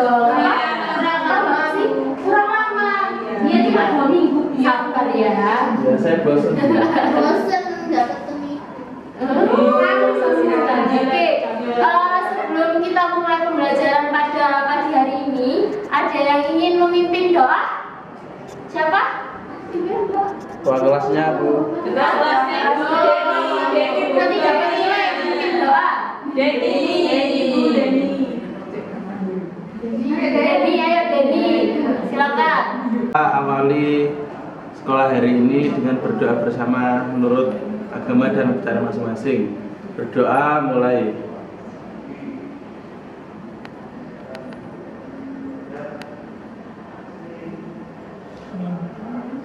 dong. Kurang lama sih? Kurang lama. Dia cuma 2 minggu. Sabar ya. Ya, saya bosan. Bosen nggak ketemu. Oke, sebelum kita mulai pembelajaran pada pagi hari ini, ada yang ingin memimpin doa? Siapa? Ketua kelasnya, Bu. Nanti dapat nilai memimpin doa. Denny, ayo Denny, silakan. Kita awali sekolah hari ini dengan berdoa bersama menurut agama dan cara masing-masing. Berdoa mulai.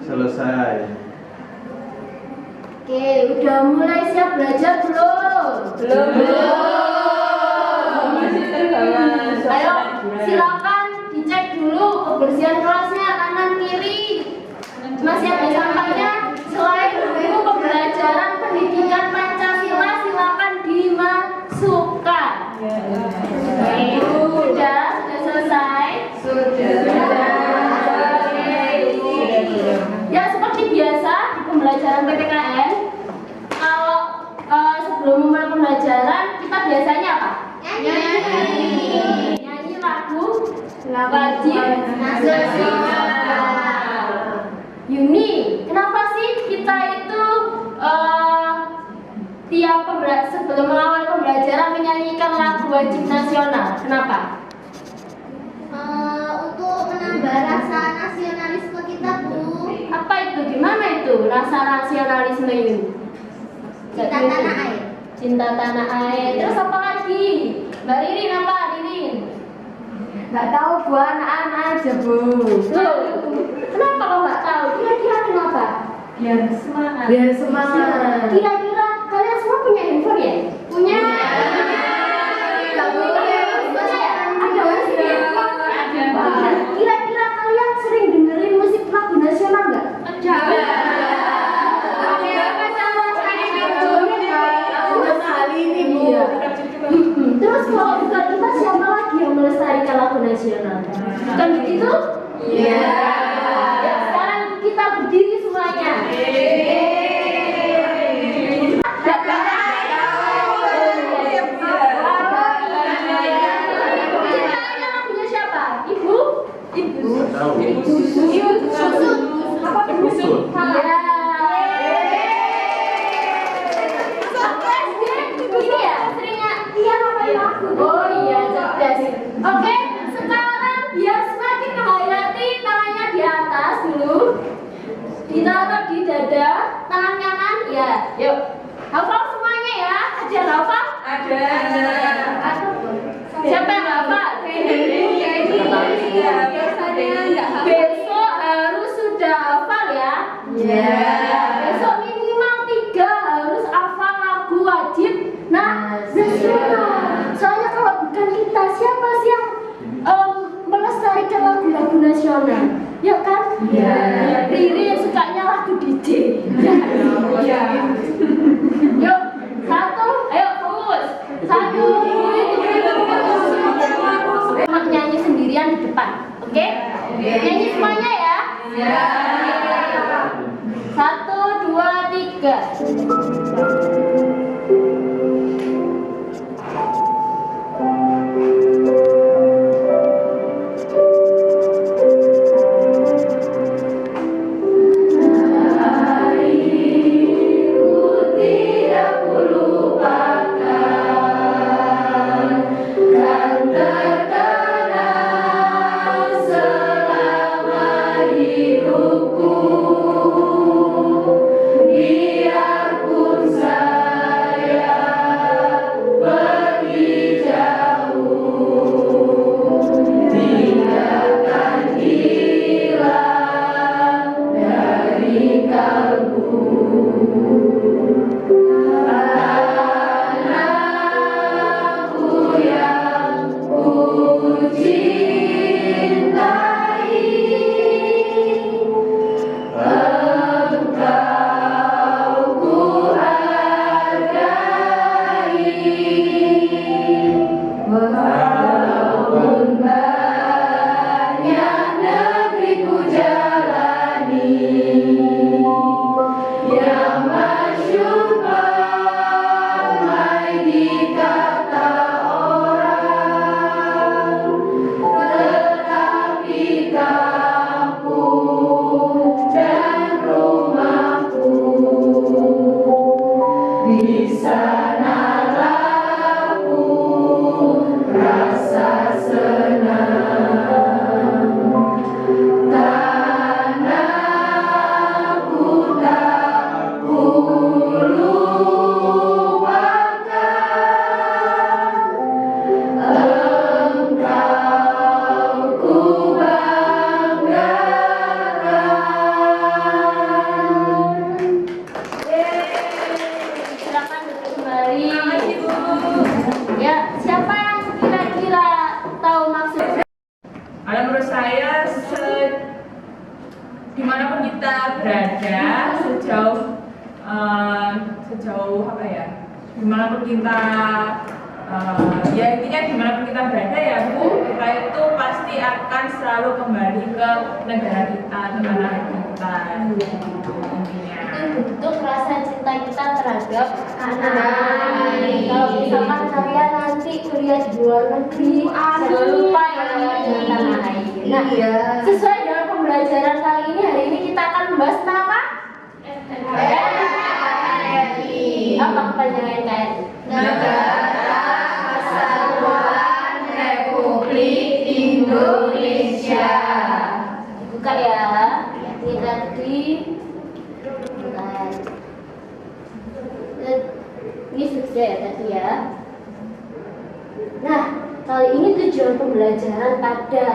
Selesai. Oke, udah mulai siap belajar belum? Ayo, silakan dicek dulu kebersihan kelasnya kanan kiri. Masih ada sampahnya. Selain buku pembelajaran pendidikan Pancasila, silakan dimasukkan. Oke, sudah selesai. Ya, seperti biasa di pembelajaran PPKN, kalau sebelum memulai pembelajaran kita biasanya apa? Nyanyi lagu wajib nasional. Yuni, kenapa sih kita itu sebelum mengawal pembelajaran menyanyikan lagu wajib nasional? Kenapa? Untuk menambah rasa nasionalisme kita, Bu. Apa itu? Gimana itu rasa nasionalisme ini? Cinta tanah air. Cinta tanah air. Terus apa lagi? Mbak Ririn apa? Ririn? Nggak tahu, Bu, anak-anak aja, Bu. Loh, kenapa kau nggak tahu? Kira-kira kenapa? Biar semangat. Kira-kira kalian semua punya handphone ya? Punya. Nggak boleh. Ada musik ya? Kira-kira kalian sering dengerin musik lagu nasional nggak? Terus kalau bukan kita, siapa lagi yang melestarikan lagu nasional? Bukan begitu? Iya. Ya, sekarang kita berdiri semuanya. Ciptaannya lagunya siapa? Ibu? Tahu. Apa? Busut. Ya. Ini ya, seringnya dia ngapain lagu. Oh iya, cerdas. Oke, sekarang biar semakin menghayati, tangannya di atas dulu. Ditaruh di dada, tangan kanan, ya. Yuk, hafal semuanya ya. Ada yang hafal? Ada. Siapa yang hafal? Besok harus sudah hafal ya. Besok minimal 3 harus hafal lagu wajib nasional. Soalnya kalau bukan kita, siapa sih yang melestarikan lagu-lagu nasional? Ya kan? Riri sukanya lagu DJ. Yuk, 1, ayo fokus. 1, nyanyi sendirian di depan, oke? Nyanyi semuanya ya. 1, 2, 3. Biarpun saya dimanapun kita berada, sejauh apa ya, dimanapun kita ya intinya dimanapun kita berada ya Bu, kita itu pasti akan selalu kembali ke negara kita, ke tanah kita gitu intinya. Itu bentuk rasa cinta kita terhadap anak. Kalau misalkan kalian nanti kuliah di luar negeri, jangan lupa ya dengan tanah air. Nah, sesuai dengan pembelajaran kali ini, hari ini kita akan membahas tentang apa? Apa kepanjangan NKRI? Negara Kesatuan Republik Indonesia. Buka ya. Ini tadi. Ini sudah ya tadi ya. Nah, kali ini tujuan pembelajaran pada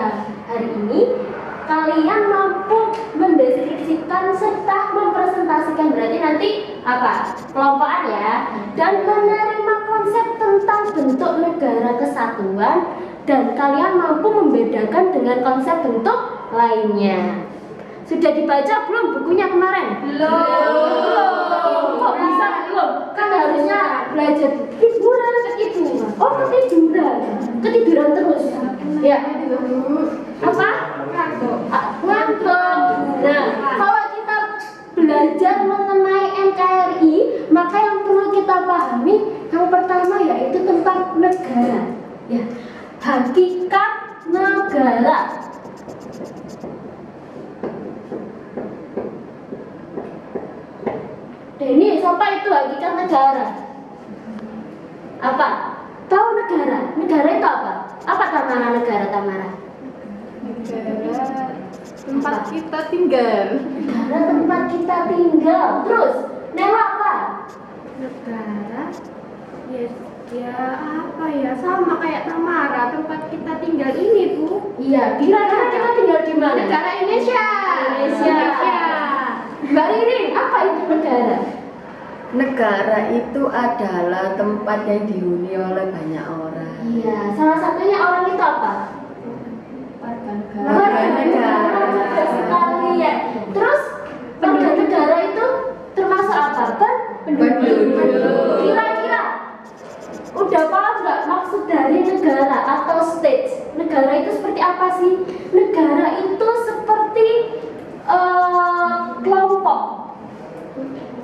hari ini, kalian mampu mendeskripsikan serta mempresentasikan, berarti nanti apa? Kelompokan ya. Dan menerima konsep tentang bentuk negara kesatuan, dan kalian mampu membedakan dengan konsep bentuk lainnya. Sudah dibaca belum bukunya kemarin? Belum. Kok bisa belum? Kan harusnya belajar hiburan ketiduran. Oh, ketiduran terus. Ya. Apa? Ngantuk. Nah, kalau kita belajar mengenai NKRI, maka yang perlu kita pahami yang pertama yaitu tentang negara. Ya. Hakikat negara. Ini siapa itu hakikat negara? Apa? Tahu negara? Negara itu apa? Apa Tamara negara Tamara? Negara tempat kita tinggal. Negara tempat kita tinggal. Terus, Nela apa? Negara ya apa ya, sama kayak Tamara, tempat kita tinggal ini Bu. Iya, kira-kira kita tinggal di mana? Negara Indonesia. Mbak Ririn, apa itu negara? Negara itu adalah tempat yang dihuni oleh banyak orang. Iya, salah satunya orang itu apa? Warga negara. Betul sekali ya. Terus warga negara itu termasuk apa? Penduduk. Kira-kira udah paham nggak maksud dari negara atau state? Negara itu seperti apa sih? Negara itu seperti kelompok.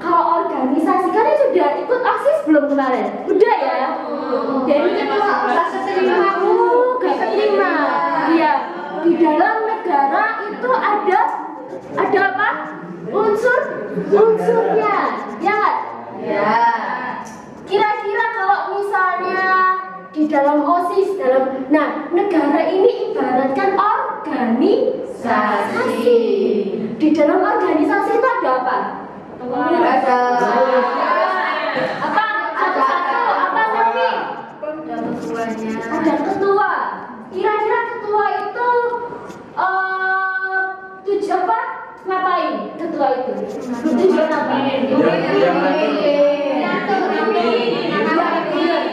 Kalau organisasi, kalian sudah ikut ASIS belum kemarin? Udah ya? Jadi ketua gak keterima Bu, gak keterima. Iya. Di dalam negara itu ada apa? Unsurnya, ya nggak? Ya. Kira-kira kalau misalnya di dalam OSIS, nah negara ini ibaratkan organisasi. Di dalam organisasi itu ada apa? Ada Apa? Satu-satu, apa Sofi? Ada ketua. Kira-kira ketua itu tujuan apa? Ngapain ketua itu? Tujuan apa?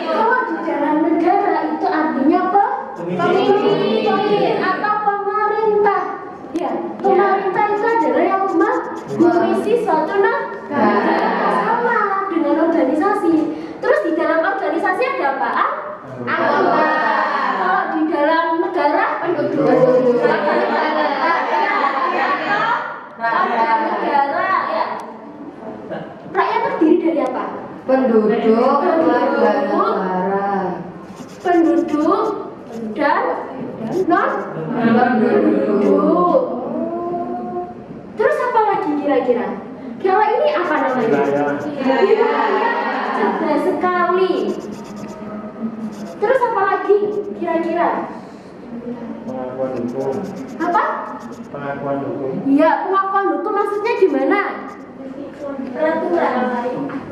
Kalau di dalam negara itu artinya apa? Pemimpin atau pemerintah. Ya, pemerintah itu adalah yang mengisi suatu negara, sama dengan organisasi. Terus di dalam organisasi ada apa? Anggota. Kalau di dalam negara penduduk. Rakyat negara ya. Rakyat terdiri dari apa? penduduk, warga negara. Penduduk dan non penduduk. Terus apa lagi kira-kira? Kalau ini apa namanya? Wilayah. Cerdas sekali. Terus apa lagi kira-kira? Pengakuan hukum. Apa? Pengakuan hukum. Iya, pengakuan hukum maksudnya gimana?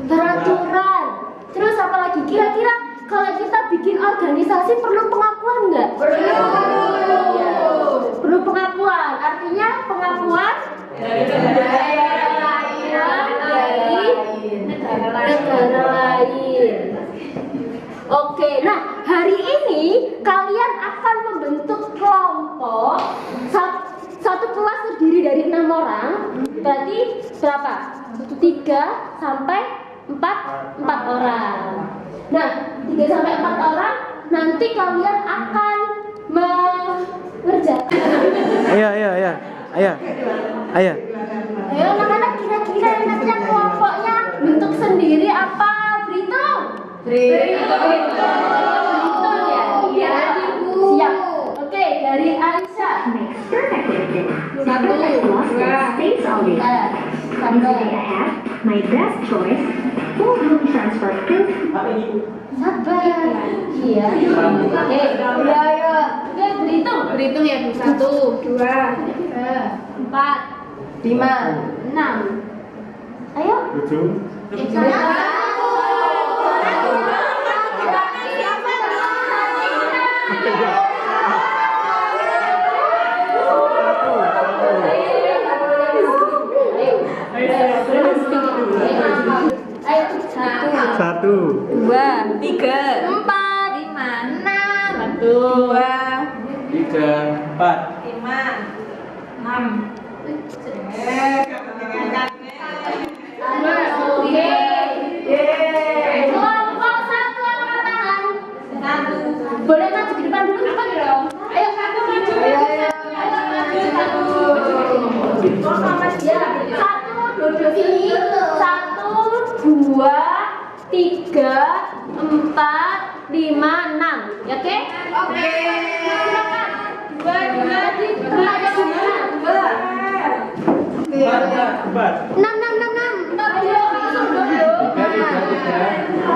Peraturan. Terus apa lagi? Kira-kira kalau kita bikin organisasi perlu pengakuan nggak? Perlu pengakuan. Artinya pengakuan dari negara lain. Oke, nah hari ini kalian akan membentuk kelompok kelas terdiri dari 6 orang, berarti berapa? 3 sampai 4 orang. Nah, 3 sampai 4 orang nanti kalian akan mengerjakan. Ayo. Ayo anak-anak, kira-kira nanti kelompoknya bentuk sendiri apa berhitung? Berhitung ya? Iya. Siap. Oke, dari Aisyah. 1, 2, 3. My best choice, full home transfer proof. Sabar. Iya. Oke. Oke, berhitung ya Bu. 1, 2, 3, 4, 5. 6. Ayo. 7. Ayo. 1. 2, 3, 4, 5, 6, 1, 2, 3, 4. 5, 6. Oke. Kelompok 1 angkat tangan. Boleh maju ke depan dulu, cepat dong. Ayo satu maju. Ya, 1 duduk sini. 1, 2, 3, 4, 5, 6. Ya, oke? Oke. Silakan. 2, 2, 6. Ayo, langsung dulu.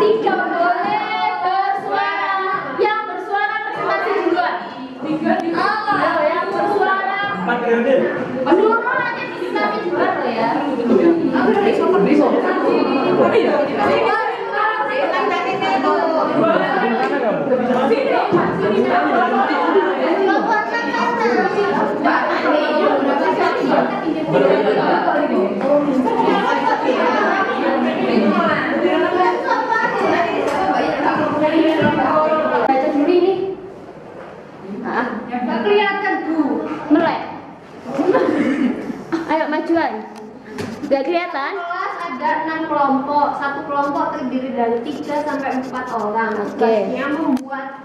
3 boleh bersuara. Yang bersuara presentasi duluan. 3. Ayo, yang bersuara. 4 Dulu nanti presentasi duluan loh ya. Baca dulu ini. Nggak kelihatan Bu. Melek. Ayo majuan. Nggak kelihatan? Kelas ada 6 kelompok. Satu kelompok terdiri dari 3 sampai 4 orang. Tugasnya membuat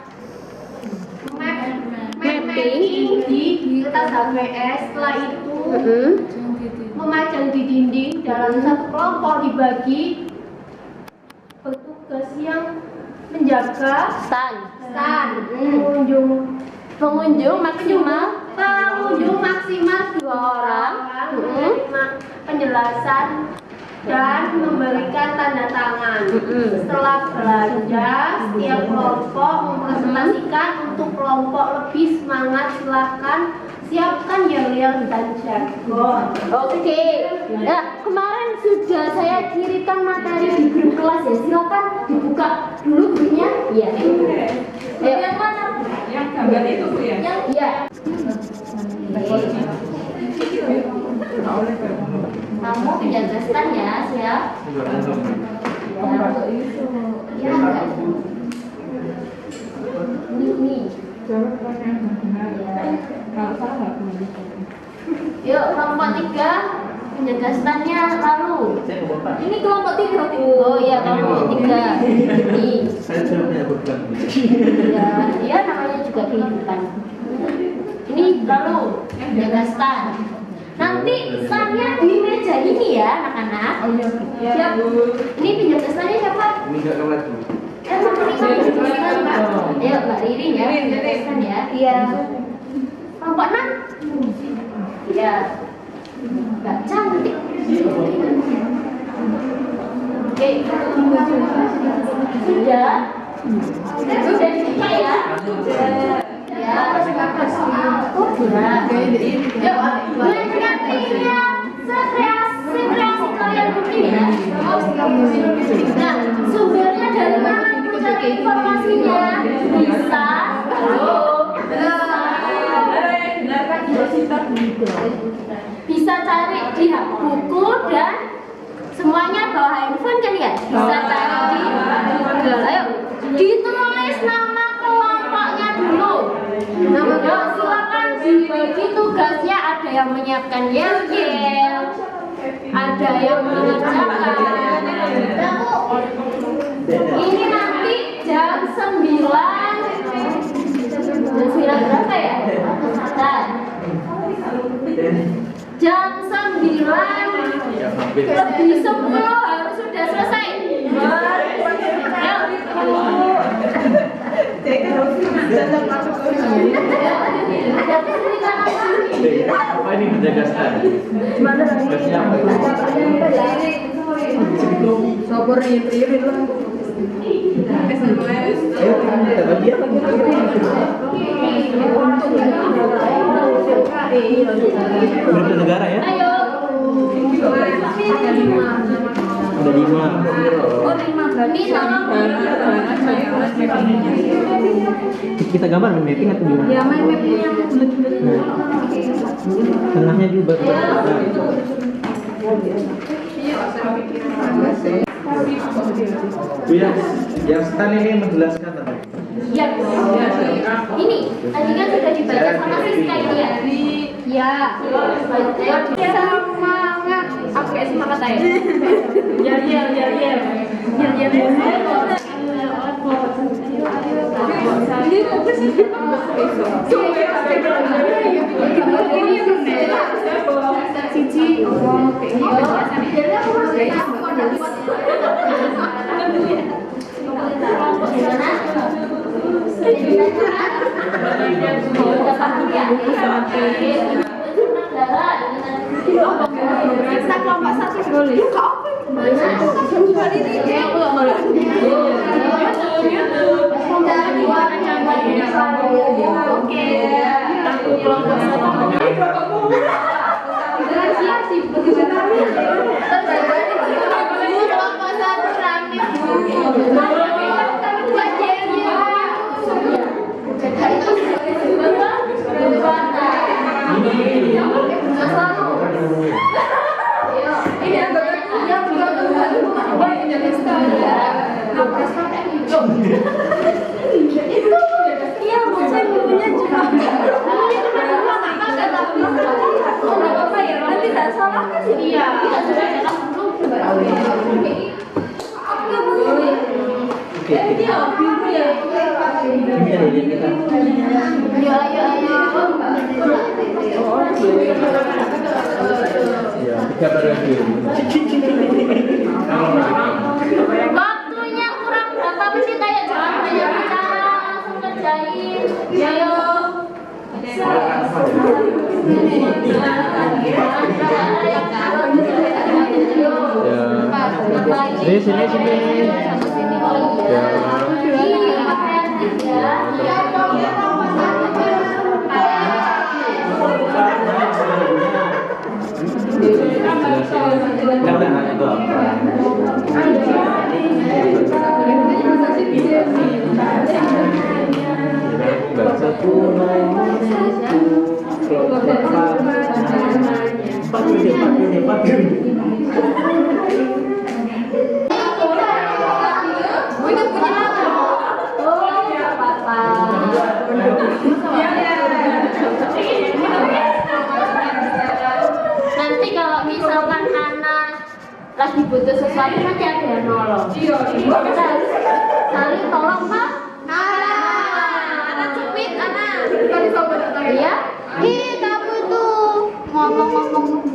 mapping di kertas HVS. Setelah itu memajang di dinding. Dalam satu kelompok dibagi petugas yang menjaga Stand. pengunjung maksimal. pengunjung maksimal 2 orang menerima penjelasan dan memberikan tanda tangan. Setelah belajar, setiap kelompok mempresentasikan untuk kelompok lebih semangat. Silakan siapkan yel-yel dan jargon. Oke. Ya, kemarin sudah saya kirimkan materi di grup kelas ya. Silakan dibuka dulu grupnya. Iya. Ayo. Yang mana? Yang gambar itu Bu ya? Iya. Kamu penjaga stand ya, siap? Ya. Ini. Yuk, kelompok 3 penjaga standnya lalu. Ini kelompok 3 Bu. Oh iya, kelompok 3. Ini. Saya jawabnya bukan. Ya, namanya juga kehidupan. Ini lalu penjaga stand. Nanti standnya di meja ini ya, anak-anak. Siap. Ini penjaga standnya siapa? Ini enggak kelas Bu. Ayo Mbak Ririn ya, penjaga stand ya. Iya. Kelompok 6. Iya. Mbak cantik. Oke. Sudah. Sudah dibuka ya. Ya. Oh, sudah. Yuk, mulai kreatifnya sekreasi kalian mungkin ya. Nah, sumbernya dari mana Bu cari informasinya? Bisa cari di buku dan semuanya bawa handphone kan ya? Bisa cari di Google. Ayo, ditulis nama kelompoknya dulu. Yuk, silakan dibagi tugasnya. ada yang menyiapkan yel-yel, ada yang mengerjakan. Ini nanti jam 9 berapa ya? Jam 9 lebih 10 harus sudah selesai. Apa ini menjaga stand? Sabar irit lah. Berapa negara ya? Ayo. Ada 5. Ini tolong. Kita gambar mapping atau gimana? Ya main mapping yang bulat-bulat. Tengahnya juga. Ya, yang stand ini menjelaskan apa? Ya. Ini tadi kan sudah dibaca sama Siska ini ya. Ya. Semangat. Aku kayak semangat aja. Kita kelompok 1 boleh. Oke. Aku kelompok 3 periode. Waktunya kurang berapa menit ayo jangan banyak bicara langsung kerjain. Ayo. Sini. Nanti kalau misalkan anak lagi butuh sesuatu nanti ada yang nolong. Kita harus saling tolong Pak. Anak cupit anak. Iya. Ih kamu tuh ngomong-ngomong.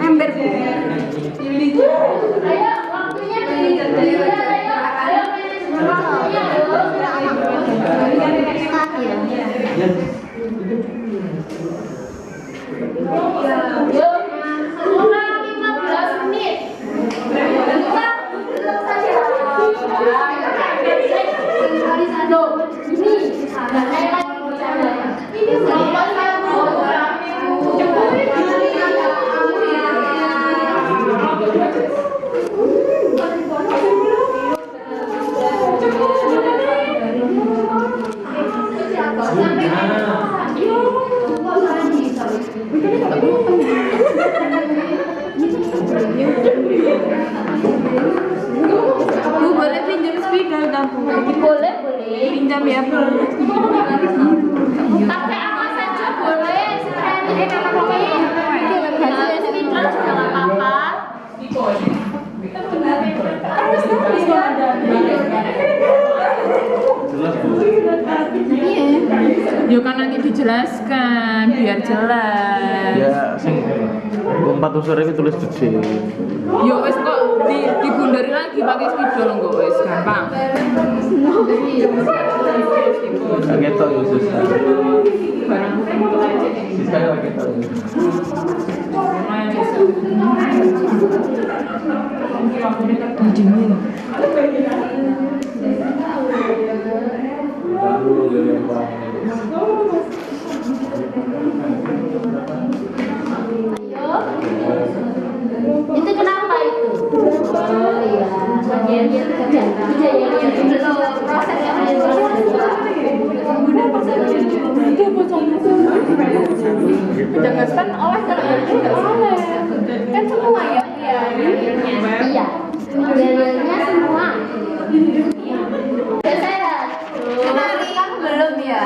Ember bu. Ayo waktunya ayo waktunya Yuk, kurang 15 menit. Sampai dijelaskan biar jelas. Ya, sing 4 unsur ini tulis gede. Yo wes kok digundari lagi pakai spidol kok wes gampang. Gak ketok ya susah. Barang itu aja. Sisa gak ketok ya. Lumayan bisa. Itu kenapa itu? Oh iya, bagian yang kerja. Proses yang Menjelaskan oleh karena itu nggak boleh. Kan semua ya. iya. Bagiannya semua. Sehat. Kenali kan belum ya?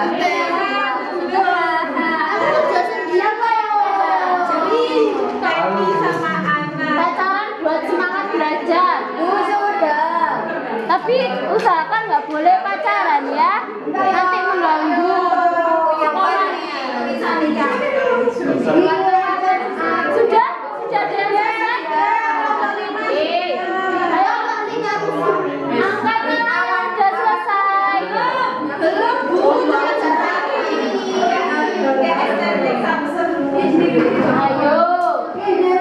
Pacaran buat semangat belajar. Sudah. Tapi usahakan nggak boleh pacaran ya. Nanti mengganggu sekolahnya. Sudah ada yang selesai? Ayo, angkatnya udah selesai. Ayo,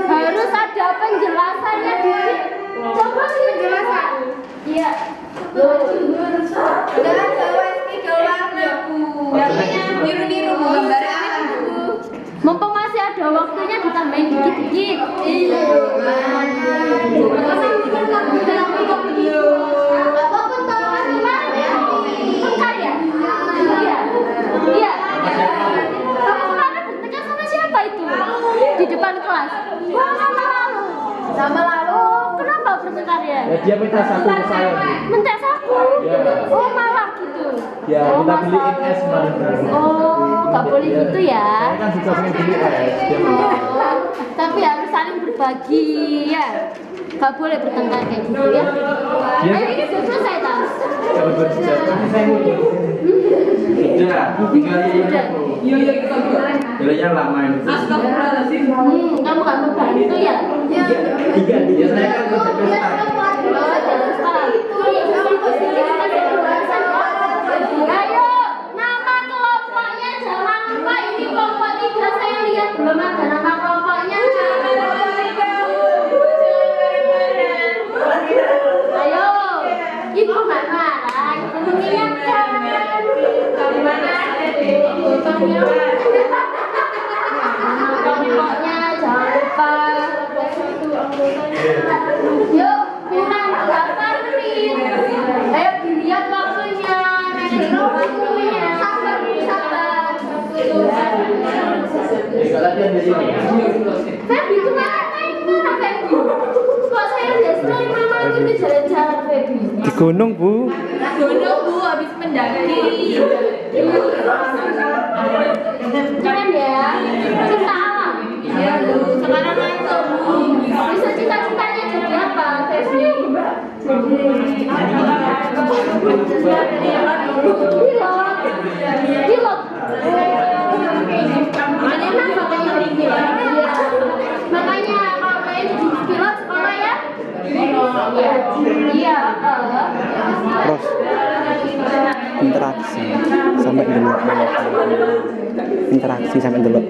harus ada penjelasannya di. Coba penjelasan. Iya. Mumpung masih ada waktunya ditambahin dikit-dikit. Iya. Apapun tolongan kemarin ya. Bentar ya. Iya. Iya. Kamu kemarin bertengkar sama siapa itu? Di depan kelas. Sama lalu. Kenapa bertengkar ya? Ya dia minta saku ke saya. Minta saku. Ya. Oh malah gitu. Ya, Oh, kita beliin masalah. es kemarin. Oh, nggak boleh gitu ya. Saya kan juga pengen beli es. Dia minta. Oh, tapi harus saling berbagi ya. Gak boleh bertengkar kayak gitu ya. Ayo ini sudah selesai tak? Kalau berbicara, tapi saya mau sudah, tinggal Sudah. Iya kita buat. nilainya lama ini. Astagfirullahaladzim. Kamu gak mau bantu ya? Tiga, ya saya kan kerja pesta. Ayo, nama kelompoknya jangan lupa. Ini kelompok 3 saya lihat belum ada nama kelompoknya. Ayo, ibu nggak marah, ibu mengingatkan. Kelompoknya jangan lupa. Yuk, kurang 8 menit. Ayo dilihat waktunya. Waktunya. Sabar. Feby kemana itu? Feby? Kok saya lihat story mama itu jalan-jalan Feby? Di gunung, Bu. Gunung Bu habis mendaki. Keren ya, cinta alam. Iya Bu, sekarang ngantuk Bu. Bisa cita-citanya jadi apa, Feby? Pilot. Makanya jadi pilot. Makanya kalau pengen jadi pilot sekolah ya? Iya. Terus interaksi sampai delok. Interaksi sampai delok.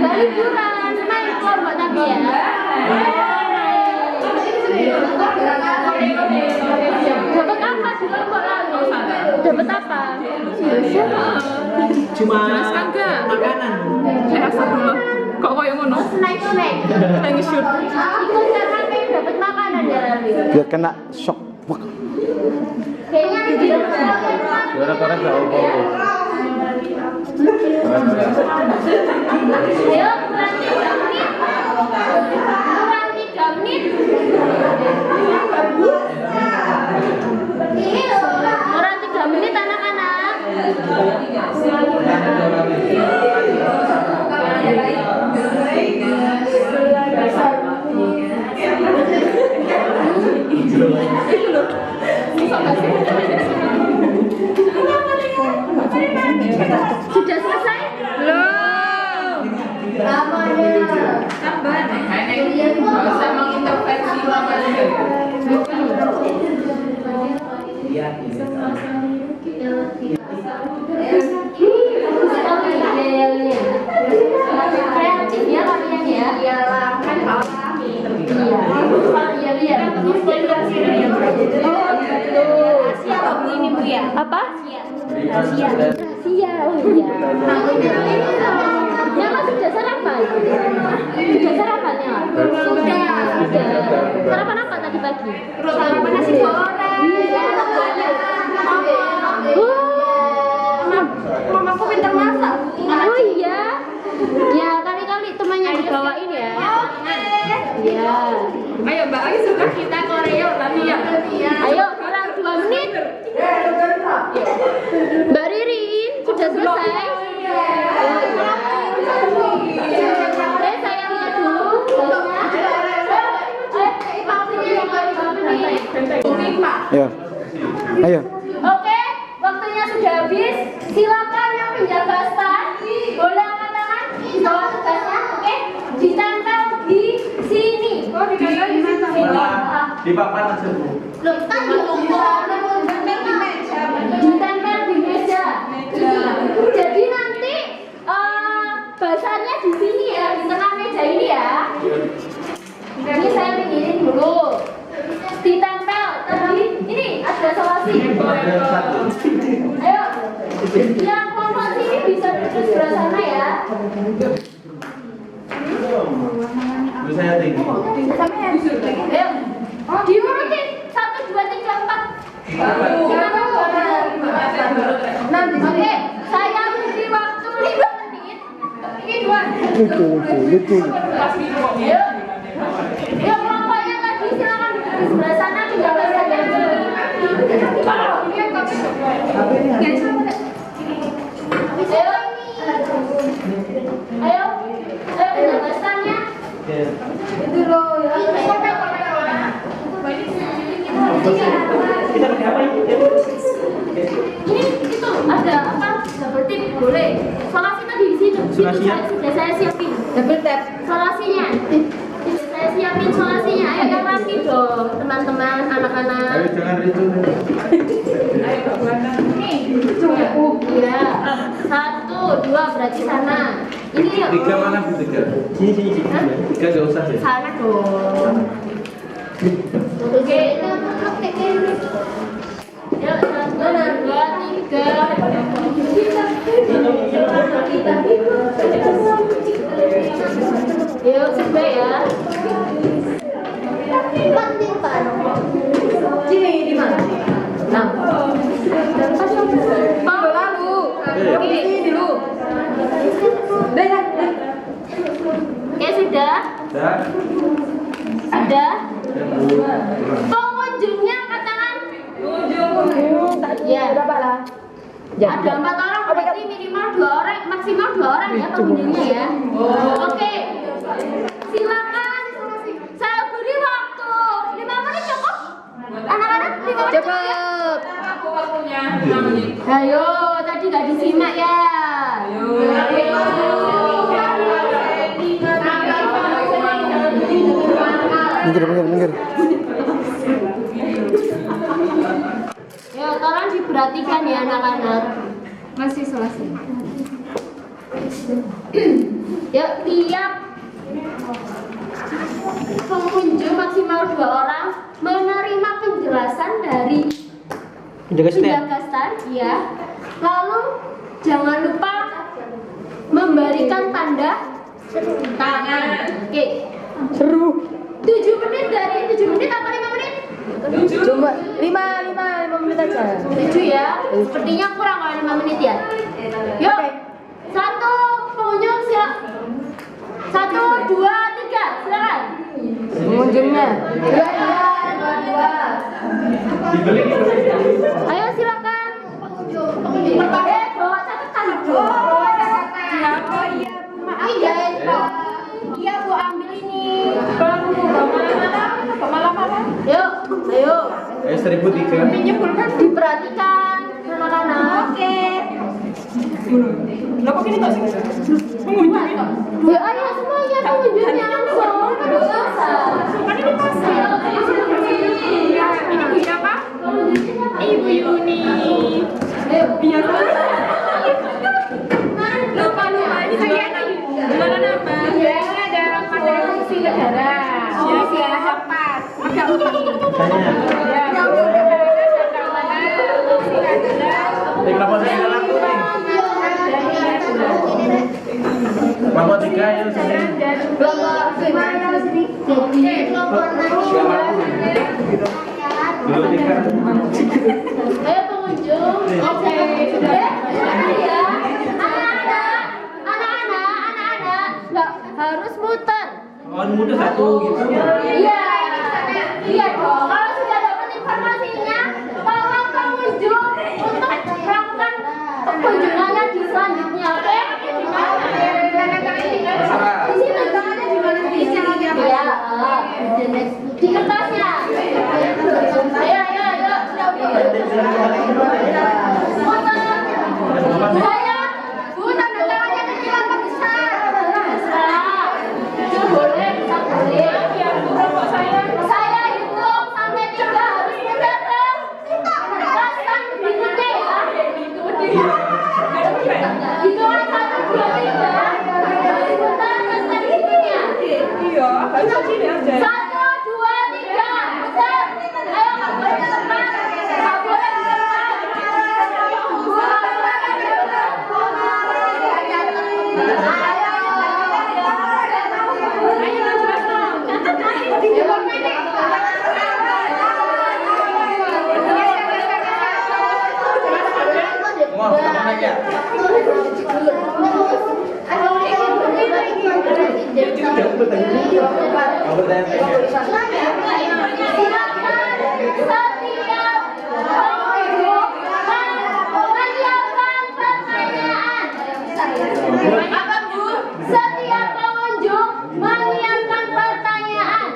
Gak liburan, main kelompok tapi ya. Dapat apa di kelompok lalu? Dapat apa? Jelaskan gak? Makanan. Astagfirullah. Kok kayak ngono? Snack. Lagi shoot. Ikut karena pengen dapat makanan ya lalu. Biar kena shock. Wah, Kayaknya di Orang-orang gak apa-apa. Ayo, kurang 3 menit. Kurang 3 menit. Iya. Kreatif ya kalian ya. Iyalah, kan kalau kami. Iya. Iya lihat. Rahasia loh Bu ini Bu ya. Apa? Rahasia. Rahasia. Oh iya. Nyala sudah sarapan? Sudah sarapan ya? Sudah. Sarapan apa tadi pagi? Sarapan nasi goreng. Mamaku pintar masak. Oh iya. Ya kali-kali temannya dibawain ya. Iya. Ayo Mbak, ayo suka kita Korea lagi ya. Ayo kurang 2 menit. Mbak Ririn sudah selesai. Saya lihat dulu. Ya. Ayo. Oke, waktunya sudah habis. Silakan yang penjaga stand boleh angkat tangan di bawah tugasnya. Oke, ditempel di sini. Oh, ditempel di mana? Di papan aja Bu. Loh, kan ditempel di meja. Jadi nanti bahasannya di sini ya, di tengah meja ini ya. Ini saya pikirin dulu. Ditempel tadi ini ada solasi. Ayo, yang kelompok sini bisa duduk sebelah sana ya. Bu saya tinggi. Ayo, diurutin 1, 2, 3, 4. Oke, saya beri waktu 5 menit. Ini 2. Lucu. Ayo, ya kelompoknya tadi silakan duduk di sebelah sana menjaga saja. Ayo, menjaga standnya. Itu loh ya. Ini itu ada apa? Double tip boleh. Solasi tadi di situ. Sudah saya siapin. Double tap. Solasinya. Saya siapin solasinya. Ayo yang rapi dong, teman-teman, anak-anak. Ayo jangan ricu. Nih, iya. 1, 2 berarti sana. Ini yuk. 3 mana Bu? 3. Sini. 3 enggak usah ya. Sana dong. Oke. Yuk, 1, 2, 3. Yuk, sudah ya. Sini di mana? Nah. Mau lalu. Ini dulu. Dah. Oke, sudah. Sudah. Pengunjungnya angkat tangan. Ya. Berapa lah? Ada 4 orang, berarti minimal 2 orang, maksimal 2 orang ya pengunjungnya ya. Oke. Silakan. Saya beri waktu 5 menit cukup. Anak-anak 5 menit cukup ya. Aku waktunya 5 menit. Ayo, tadi nggak disimak ya. Minggir. Ya, tolong diperhatikan ya anak-anak. Masih selesai. Ya, tiap pengunjung maksimal 2 orang menerima penjelasan dari penjaga stand, ya. Lalu jangan lupa memberikan tanda tangan. Oke. Seru. 7 menit dari 7 menit apa 5 menit? Coba 5 menit aja. 7 ya. Sepertinya kurang kalau 5 menit ya. Yuk. 1 pengunjung silakan. 1, 2, 3 silakan. Pengunjungnya. Dibeli. Ayo silakan. Bawa catatan. Bawa catatan. Oh iya, maaf ya. Iya, Bu ambil ini. Malam-malam. Yuk, ayo. 1003. Diperhatikan anak-anak. Oke. Lah kok ini enggak sih? Ya ayo semuanya pengunjungnya langsung. Kan ini pasar. Ini punya apa? Ibu Yuni. Biar lupa ini juga gimana nama? Ya ini ada materi fungsi negara. Oh ya tepat. Ada Kenapa saya nggak laku nih? Kelompok 3 ya sini. Kelompok 3. Ayo pengunjung. Oke. Ya. Anak-anak. Nggak harus muter. Oh, muter satu gitu. Iya. Iya dong. Kalau sudah dapat informasinya, tolong pengunjung untuk melakukan kunjungannya di selanjutnya, oke? Di situ tangannya di mana? Di sini ya. Di kertasnya. Ayo. Bu, tanda tangannya kecil apa besar? Besar. Kecil boleh, besar boleh. Saya hitung sampai 3 harus muter terus. Pasang berikutnya ya. Hitungan 1, 2, 3. Harus muter terus berikutnya. Iya, harus gini aja. 1, 2, 3. Muter. Ayo nggak boleh ke depan. Nggak boleh ke depan. Mau sama aja. Setiap pengunjung menyiapkan pertanyaan.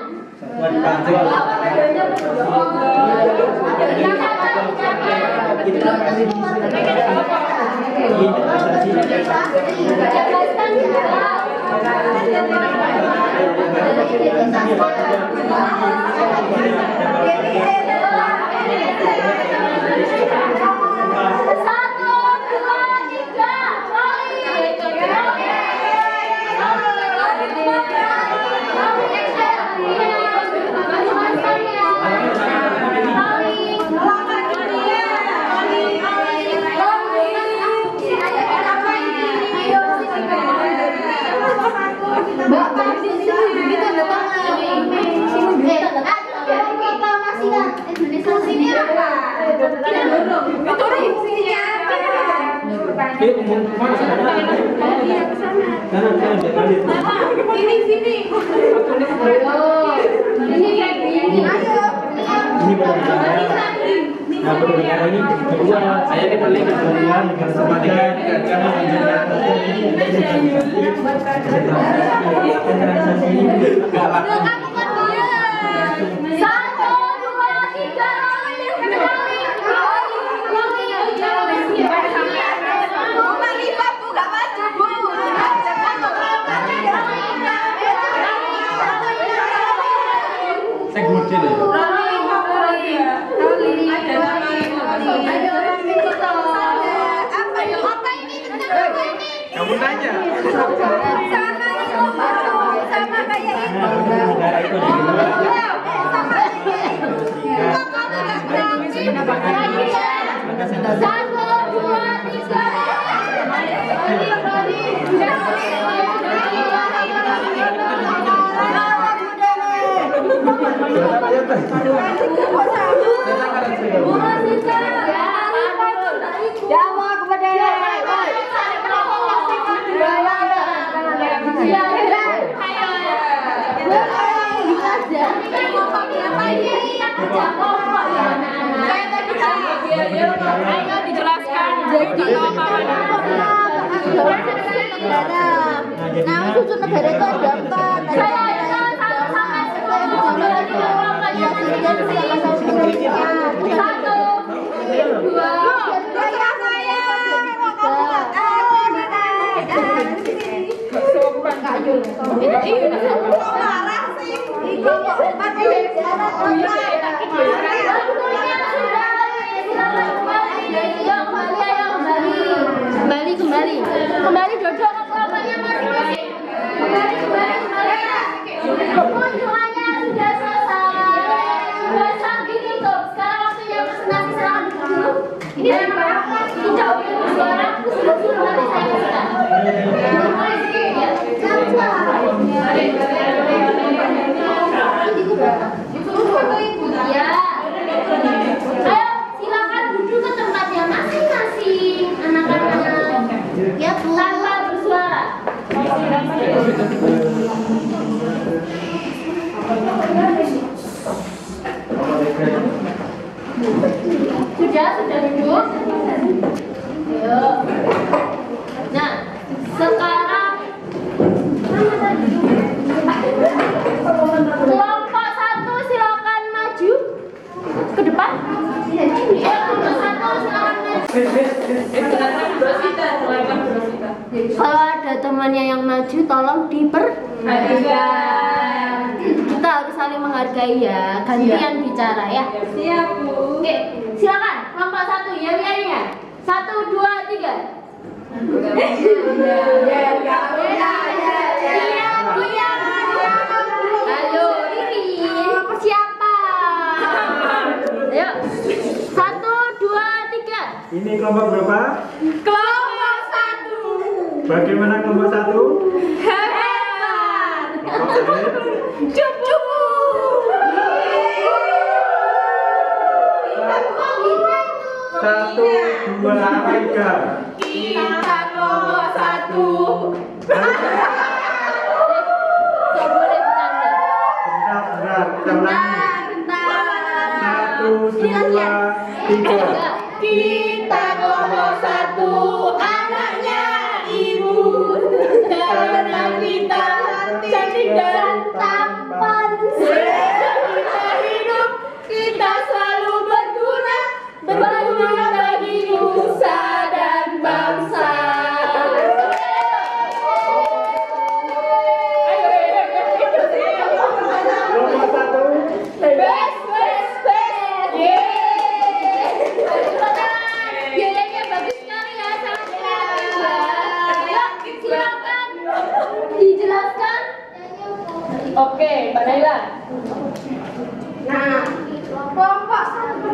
Saya ini paling kemudian matematika kamu nanya Sama kayak itu. negara itu di Jawa kepada Ayo dijelaskan jadi Nah, susun negara itu ada 4. Ini jauh bersuara, terus nanti saya kasihkan. Ya. Ayo, silakan duduk ke tempatnya masing-masing, anak-anak. Ya, Bu. Tanpa bersuara. Sudah duduk. Ayo. Nah, sekarang kelompok 1 silakan maju ke depan. Kelompok 1 silakan maju. Kalau ada temannya yang maju, tolong diperhatikan. Kita harus saling menghargai ya. Gantian bicara ya. Siap, Bu. Oke, silakan kelompok 1 ya biayanya. 1, 2, 3. Ayo, Ririn, persiapan. Ayo, 1, 2, 3. Ini kelompok berapa? Kelompok 1. Bagaimana kelompok 1? Hebat. Oke. Cupu. 1, 2, 3. Kita kelompok 1. Gak boleh bercanda. Benar, kita ulangi. 1, 2, 3. Kita kelompok 1, anaknya ibu. Karena kita cantik dan tampan. Kita hidup, kita selalu berguna bagi nusa dan bangsa. Kelompok 1. Best. Biayanya bagus sekali ya, sangat hebat. Yuk, silakan dijelaskan. Oke, Mbak Naila. Nah, kelompok 1.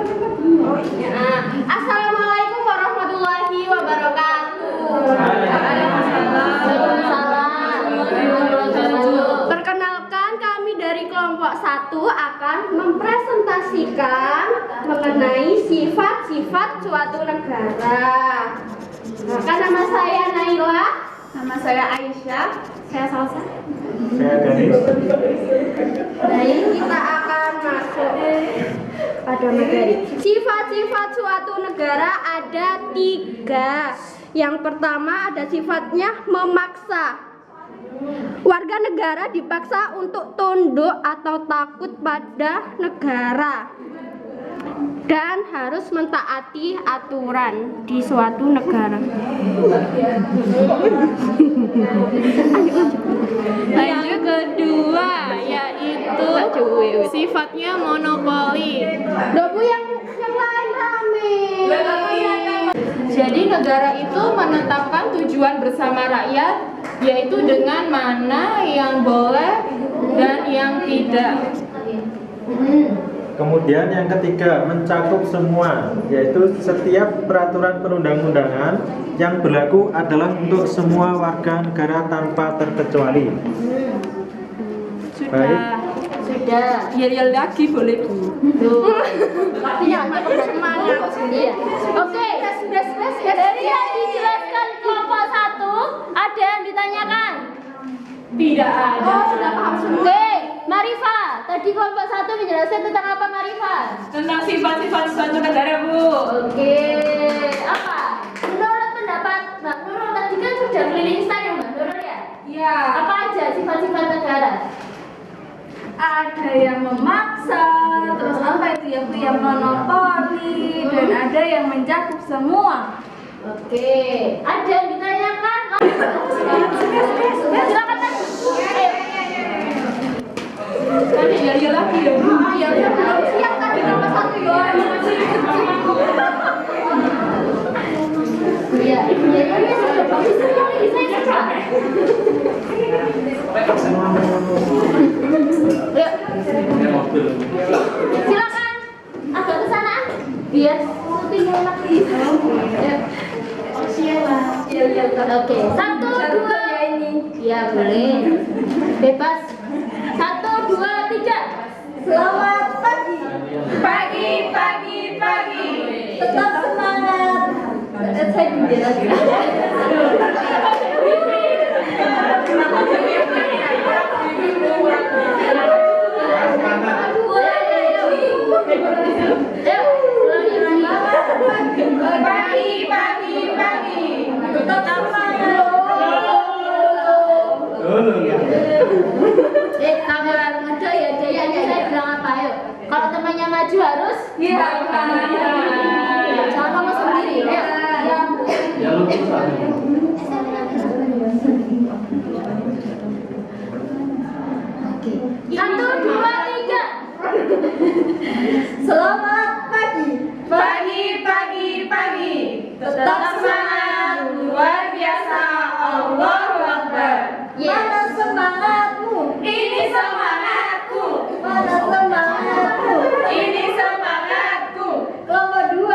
Nah, Assalamualaikum warahmatullahi wabarakatuh. Perkenalkan, kami dari kelompok 1 akan mempresentasikan mengenai sifat-sifat suatu negara. Nah, nama saya Naila, nama saya Aisyah, saya Salsa. Saya Ganis. Baik, kita akan masuk pada materi. Sifat-sifat suatu negara ada 3. Yang pertama ada sifatnya memaksa. Warga negara dipaksa untuk tunduk atau takut pada negara dan harus mentaati aturan di suatu negara. Lanjut kedua yaitu sifatnya monopoli. Dobu yang lain rame. Jadi negara itu menetapkan tujuan bersama rakyat, yaitu dengan mana yang boleh dan yang tidak. Kemudian yang ketiga mencakup semua, yaitu setiap peraturan perundang-undangan yang berlaku adalah untuk semua warga negara tanpa terkecuali. Baik. Sudah. Yel lagi boleh Bu. Artinya semangat. Iya. Oke. Dari yang dijelaskan kelompok 1, ada yang ditanyakan? Tidak ada. Oh, sudah paham semua. Oke, Marifa. Tadi kelompok 1 menjelaskan tentang apa, Marifa? Tentang sifat-sifat suatu negara Bu. Oke. Apa? Menurut pendapat Mbak Nurul tadi kan sudah keliling stand ya Mbak Nurul ya? Iya. Apa aja sifat-sifat negara? Ada yang memaksa, terus apa itu ya Bu, yang monopoli, dan ada yang mencakup semua. Oke. Ada yang ditanyakan? Silakan Mas. Tadi ya lagi ya Bu. Ya belum siap tadi nomor 1 ya. Iya, ini sudah bagus sekali, saya suka. Yuk. Silakan agak ke sana biar tinggal lagi. Oke, 1, 2. Ya boleh. Bebas. 1, 2, 3. Selamat pagi. Pagi, pagi, pagi. Tetap semangat. Saya juga lagi. Pagi, pagi, pagi. Tetap semangat. Kamu maju ya, Jaya. Saya bilang apa? Ayo. Kalau temannya maju harus. Iya. Jangan ngomong sendiri. Ayo. Ya lu susah. Oke. 1, 2, 3. Selamat pagi. Pagi, pagi, pagi. Tetap semangat. Luar biasa. Allahu Akbar. Mana semangatmu? Ini semangatku. Mana semangatmu? Ini semangatku. Kelompok 2.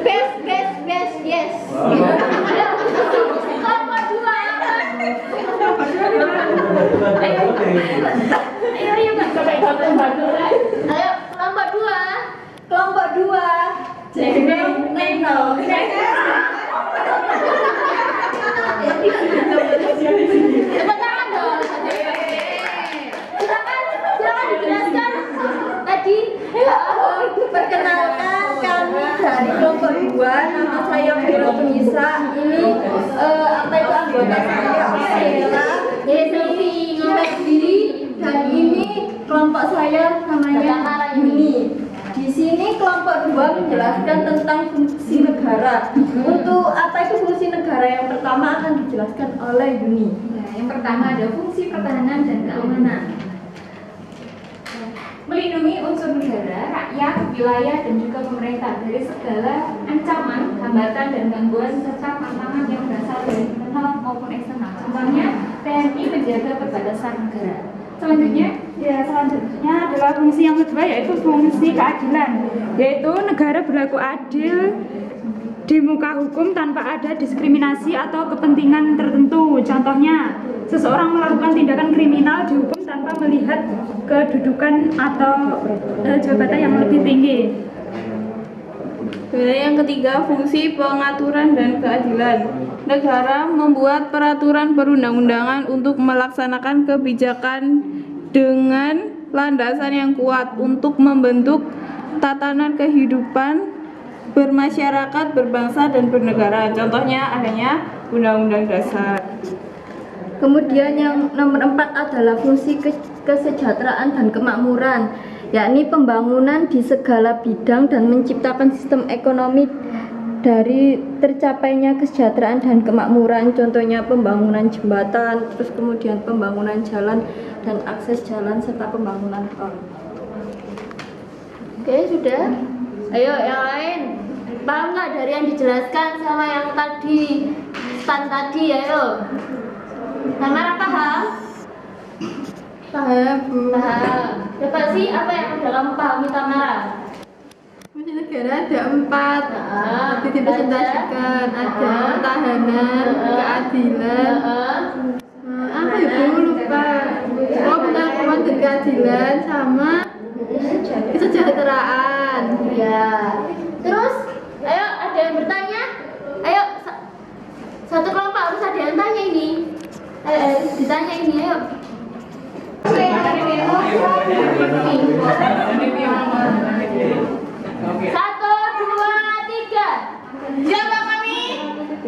Best, yes. Kelompok 2. Ayo, kelompok 2. Kelompok 2. Tepuk tangan dong. Silakan dijelaskan tadi. Perkenalkan kami dari kelompok 2. Nama saya Vero Tunisa. Ini apa itu anggota saya Osela. Selfie ngomong sendiri. Dan ini kelompok saya namanya Yuni. Di sini kelompok 2 menjelaskan tentang fungsi negara. Untuk apa itu fungsi negara yang pertama akan dijelaskan oleh Yuni. Nah, yang pertama ada fungsi pertahanan dan keamanan. Melindungi unsur negara, rakyat, wilayah, dan juga pemerintah dari segala ancaman, hambatan, dan gangguan serta tantangan yang berasal dari internal maupun eksternal. Contohnya, TNI menjaga perbatasan negara. Selanjutnya adalah fungsi yang kedua, yaitu fungsi keadilan, yaitu negara berlaku adil di muka hukum tanpa ada diskriminasi atau kepentingan tertentu. Contohnya, seseorang melakukan tindakan kriminal dihukum tanpa melihat kedudukan atau jabatan yang lebih tinggi. Yang ketiga, fungsi pengaturan dan keadilan. Negara membuat peraturan perundang-undangan untuk melaksanakan kebijakan dengan landasan yang kuat untuk membentuk tatanan kehidupan bermasyarakat, berbangsa, dan bernegara. Contohnya adanya Undang-Undang Dasar. Kemudian yang nomor 4 adalah fungsi kesejahteraan dan kemakmuran, yakni pembangunan di segala bidang dan menciptakan sistem ekonomi dari tercapainya kesejahteraan dan kemakmuran. Contohnya pembangunan jembatan, terus kemudian pembangunan jalan dan akses jalan serta pembangunan tol. Oke, sudah. Ayo yang lain. Paham nggak dari yang dijelaskan sama yang tadi? Stand tadi, ayo. Tamara paham? Paham, Bu. Paham. Coba sih apa yang udah kamu pahami, Tamara? Fungsi negara ada 4. Nanti dipresentasikan. Ada pertahanan, keadilan. Apa ya, Bu? Lupa. Oh, pengalaman dan keadilan sama kesejahteraan. Ya. Terus, ayo ada yang bertanya? Ayo, satu kelompok harus ada yang tanya ini. Ditanya ini, ayo. Satu, dua, tiga. Siapa kami?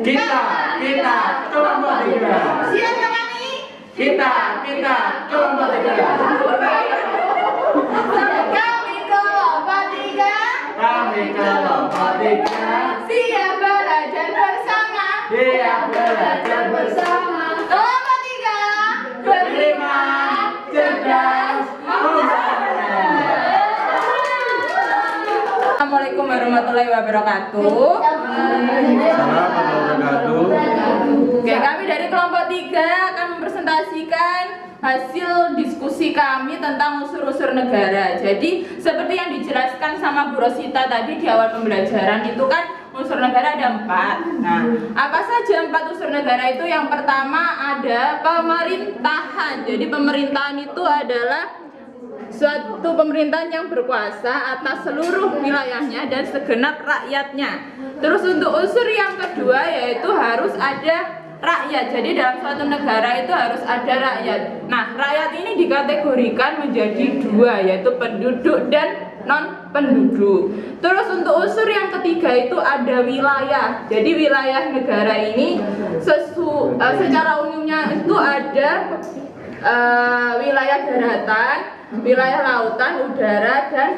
Kita kelompok 3. Siapa kami? Kita kelompok 3. Kami kelompok 3. Kami kelompok 3. Siap belajar bersama. Siap belajar bersama. Kelompok 3. Berlima, cerdas, Assalamualaikum warahmatullahi wabarakatuh. Assalamualaikum warahmatullahi wabarakatuh. Oke, kami dari kelompok 3 akan mempresentasikan hasil diskusi kami tentang unsur-unsur negara. Jadi seperti yang dijelaskan sama Bu Rosita tadi di awal pembelajaran itu kan unsur negara ada 4. Nah, apa saja 4 unsur negara itu? Yang pertama ada pemerintahan. Jadi pemerintahan itu adalah suatu pemerintahan yang berkuasa atas seluruh wilayahnya dan segenap rakyatnya. Terus untuk unsur yang kedua yaitu harus ada rakyat. Jadi dalam suatu negara itu harus ada rakyat. Nah, rakyat ini dikategorikan menjadi 2, yaitu penduduk dan non penduduk. Terus untuk unsur yang ketiga itu ada wilayah. Jadi wilayah negara ini secara umumnya itu ada wilayah daratan, wilayah lautan, udara, dan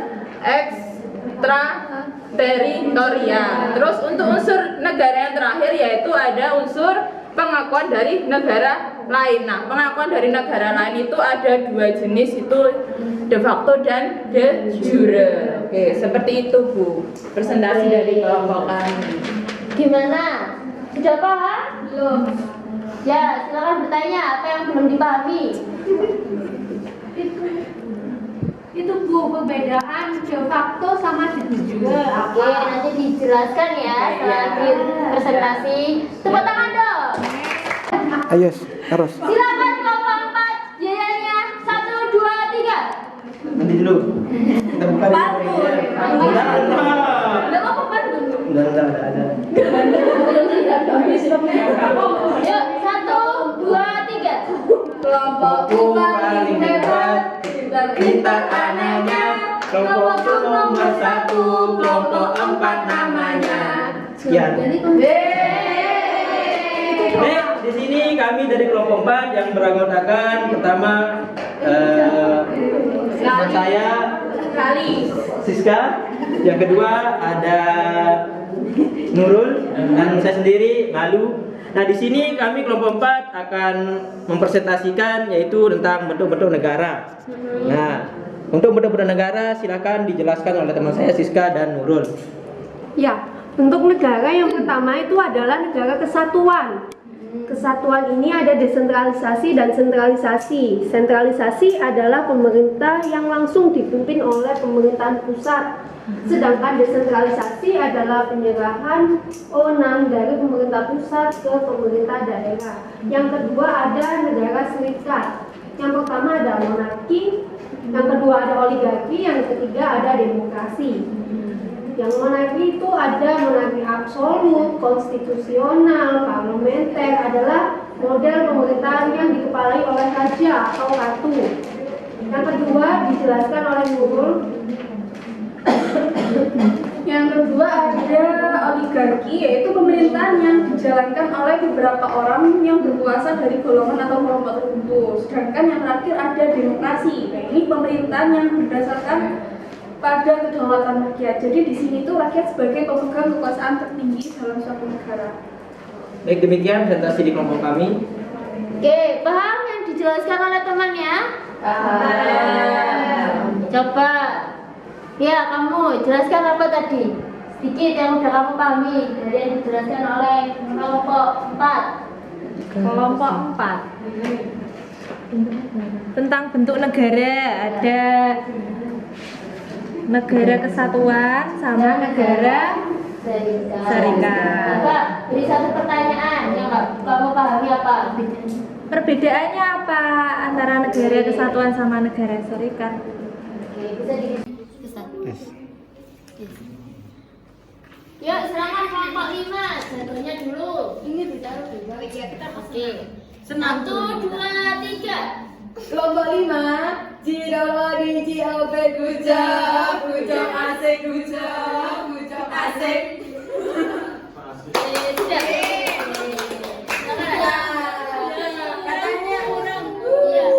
ekstrateritorial. Terus untuk unsur negara yang terakhir yaitu ada unsur pengakuan dari negara lain. Nah, pengakuan dari negara lain itu ada 2 jenis, itu de facto dan de jure. Oke, seperti itu Bu presentasi dari kelompok kami. Gimana? Sudah paham? Belum. Ya, silakan bertanya apa yang belum dipahami. Itu Bu, perbedaan de facto sama de jure. Oke, nanti dijelaskan ya setelah di presentasi. Tepuk tangan dong. Ayo, terus. Silakan kelompok 4, biayanya 1, 2, 3. Nanti dulu. Kita buka dulu. Udah apa baru dulu? Udah ada. Yuk, 1, 2, 3. Kelompokku paling hebat, pintar anaknya. Kelompokku nomor 1, kelompok 4 namanya. Sekian. Baik, di sini kami dari kelompok 4 yang beranggotakan pertama saya Siska, yang kedua ada Nurul dan saya sendiri Malu. Nah, di sini kami kelompok 4 akan mempresentasikan yaitu tentang bentuk-bentuk negara. Nah, untuk bentuk-bentuk negara silakan dijelaskan oleh teman saya Siska dan Nurul. Ya, bentuk negara yang pertama itu adalah negara kesatuan. Kesatuan ini ada desentralisasi dan sentralisasi. Sentralisasi adalah pemerintah yang langsung dipimpin oleh pemerintahan pusat. Sedangkan desentralisasi adalah penyerahan wewenang dari pemerintah pusat ke pemerintah daerah. Yang kedua ada negara serikat. Yang pertama ada monarki, yang kedua ada oligarki, yang ketiga ada demokrasi. Yang monarki itu ada monarki absolut, konstitusional, parlementer, adalah model pemerintahan yang dikepalai oleh raja atau ratu. Yang kedua dijelaskan oleh Nurul. Yang kedua ada oligarki, yaitu pemerintahan yang dijalankan oleh beberapa orang yang berkuasa dari golongan atau kelompok tertentu. Sedangkan yang terakhir ada demokrasi. Nah, ini pemerintahan yang berdasarkan pada kedaulatan rakyat. Jadi di sini tuh rakyat sebagai pemegang kekuasaan tertinggi dalam suatu negara. Baik, demikian presentasi di kelompok kami. Oke, paham yang dijelaskan oleh teman ya? Paham. Coba, ya kamu jelaskan apa tadi? Sedikit yang udah kamu pahami dari yang dijelaskan oleh kelompok 4. Kelompok 4 tentang bentuk negara, ada negara kesatuan sama negara serikat. Coba beri satu pertanyaan yang kamu pahami apa? Perbedaannya apa antara negara kesatuan sama negara serikat? Oke, bisa Yes. Yuk, silakan kelompok 5. Jatuhnya dulu. Ini bicara dulu. Oke. 1, 2, 3. Kelompok 5, Jirolodi JOP Gujok, Gujok asik, Gujok asik. Sudah. Katanya kurang. Iya.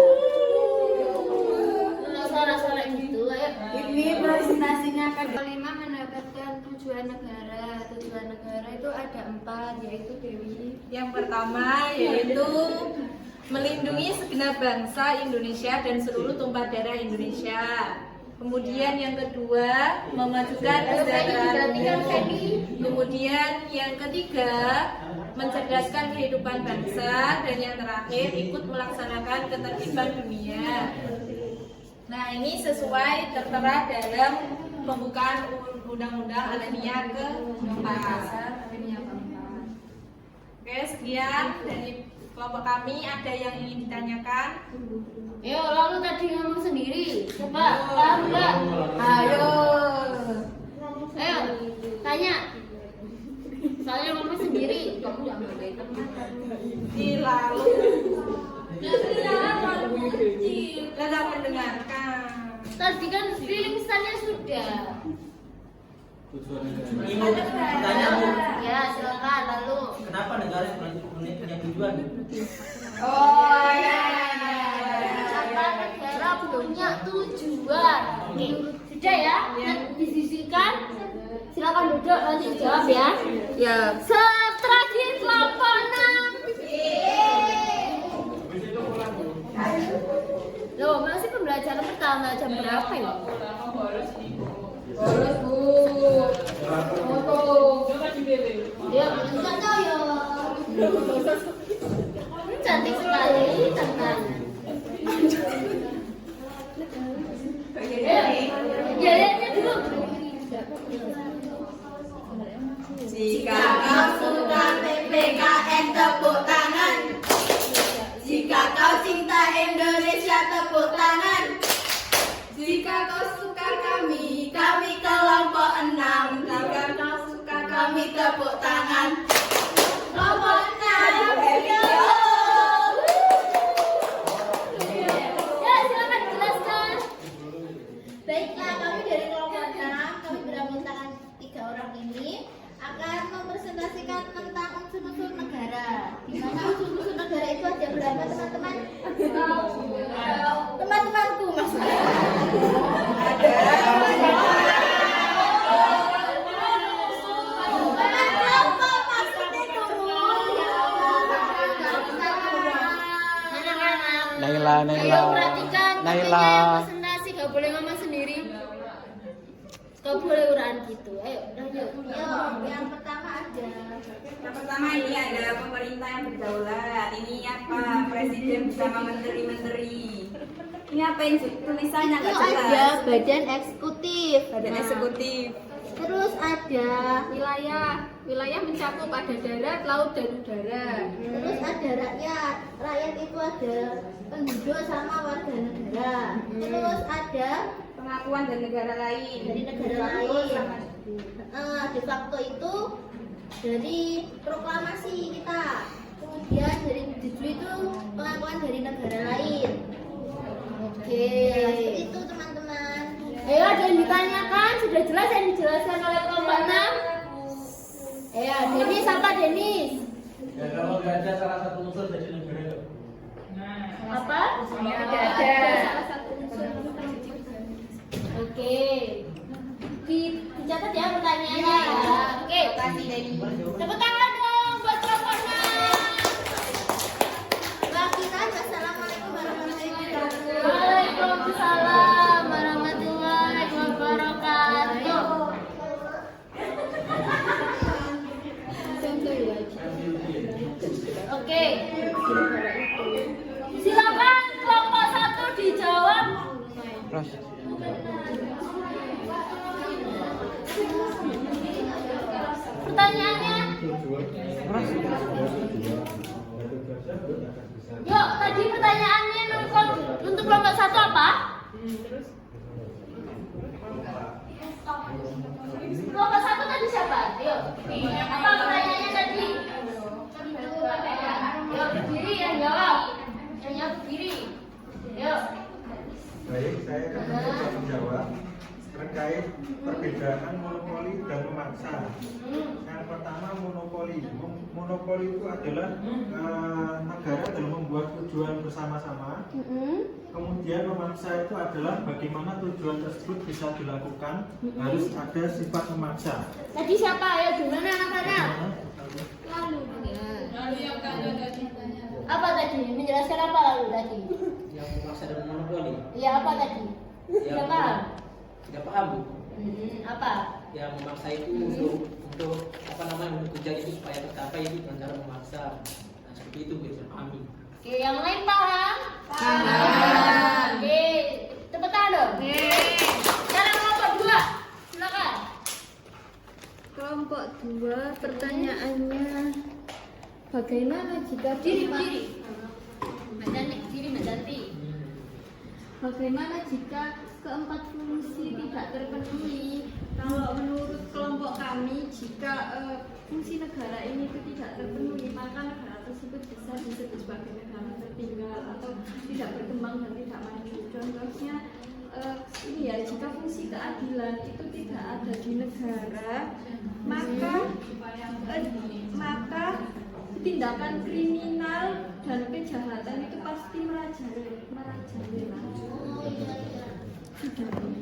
Suara-suara gitu, ayo. Ini presentasinya kan 5 mendapatkan tujuan negara. Tujuan negara itu ada 4, yaitu Dewi. Yang pertama yaitu melindungi segenap bangsa Indonesia dan seluruh tumpah darah Indonesia. Kemudian yang kedua, memajukan kesejahteraan umum. Kemudian yang ketiga, mencerdaskan kehidupan bangsa, dan yang terakhir ikut melaksanakan ketertiban dunia. Nah, ini sesuai tertera dalam pembukaan Undang-Undang Alamiah ke-4. Oke, sekian dari kelompok kami. Ada yang ingin ditanyakan? Yo, lalu tadi ngomong sendiri. Coba, paham nggak? Ayo. Ayo, tanya. Soalnya ngomong sendiri. Kamu jangan belain teman. Lalu. Tidak mendengarkan. Tadi kan feeling pesannya sudah. Ini mau tanya Bu. Ya, silakan. Lalu. Kenapa negara punya tujuan? Oh ya. Kenapa negara punya tujuan? Sudah ya? Disisikan. Silakan duduk nanti jawab ya. Ya. Terakhir kelompok 6. Loh, masih pembelajaran pertama jam berapa ya? Bolos Bu. Foto. Ya, enggak tahu ya. Cantik sekali tangan. Ya dulu. Jika kau suka PPKN tepuk tangan. Jika kau cinta Indonesia tepuk tangan. Jika kau suka kami kelompok 6. Jika kau suka kami tepuk tangan. Kelompok 6. Ya, silakan jelaskan. Baiklah, kami dari kelompok 6, kami berambut tangan 3 orang ini akan mempresentasikan tentang unsur-unsur negara. Di mana unsur-unsur negara itu ada berapa teman-teman? Teman-temanku maksudnya. Naila. Ayo perhatikan, Naila. presentasi gak boleh ngomong sendiri. Gak boleh uraan gitu. Ayo, lanjut. Yang pertama ada. Yang pertama ini ada pemerintah yang berdaulat. Ini apa? Presiden bersama menteri-menteri. Ini apa yang tulisannya nggak Itu jelas? ada badan eksekutif. Badan eksekutif. Terus ada Wilayah mencakup ada darat, laut, dan udara. Terus ada rakyat. Rakyat itu ada penduduk sama warga negara. Terus ada Pengakuan dari negara lain. dari negara lain. De facto itu dari proklamasi kita. Kemudian dari de jure itu pengakuan dari negara lain. Oke. Nah, seperti itu teman-teman. Ayo, ada yang ditanyakan? Sudah jelas yang dijelaskan oleh kelompok 6? Ayo, Denis, apa Denis? Ya kalau nggak ada salah satu unsur jadi negara. Apa? Tidak ada. Salah satu unsur. Oke. Dicatat ya pertanyaannya ya. Oke. Tepuk tangan dong buat kelompok 6. Lakikan, wassalamualaikum warahmatullahi wabarakatuh. Waalaikumsalam warahmatullahi wabarakatuh. Oke. Silakan kelompok 1 dijawab. Ros. Pertanyaannya. Yuk, tadi pertanyaannya untuk kelompok 1 apa? Kelompok 1 tadi siapa? Yuk. Apa pertanyaannya tadi? Yuk, berdiri yang jawab. Yang jawab berdiri. Yuk. Baik, saya akan mencoba menjawab terkait perbedaan monopoli dan memaksa. Yang pertama monopoli. Monopoli itu adalah negara dalam membuat tujuan bersama-sama. Kemudian memaksa itu adalah bagaimana tujuan tersebut bisa dilakukan. Harus ada sifat memaksa. Tadi siapa? Ayo gimana anak-anak? Lalu yang tadi. Apa tadi? Menjelaskan apa lalu tadi? Yang memaksa dan monopoli. Iya, apa tadi? Tidak paham? Tidak paham Bu. Apa? Yang memaksa itu untuk untuk untuk tujuan itu supaya tercapai itu dengan cara memaksa. Nah, seperti itu bisa pahami. Oke, yang lain paham? Paham. Oke, cepetan dong. Sekarang kelompok 2, silakan. Kelompok 2 pertanyaannya bagaimana jika Diri. Mbak Danti. Bagaimana jika keempat fungsi tidak terpenuhi? Kalau menurut kelompok kami, jika fungsi negara ini itu tidak terpenuhi, maka negara tersebut bisa disebut sebagai negara tertinggal atau tidak berkembang dan tidak maju. Contohnya ini ya, jika fungsi keadilan itu tidak ada di negara, maka tindakan kriminal dan kejahatan itu pasti merajalela.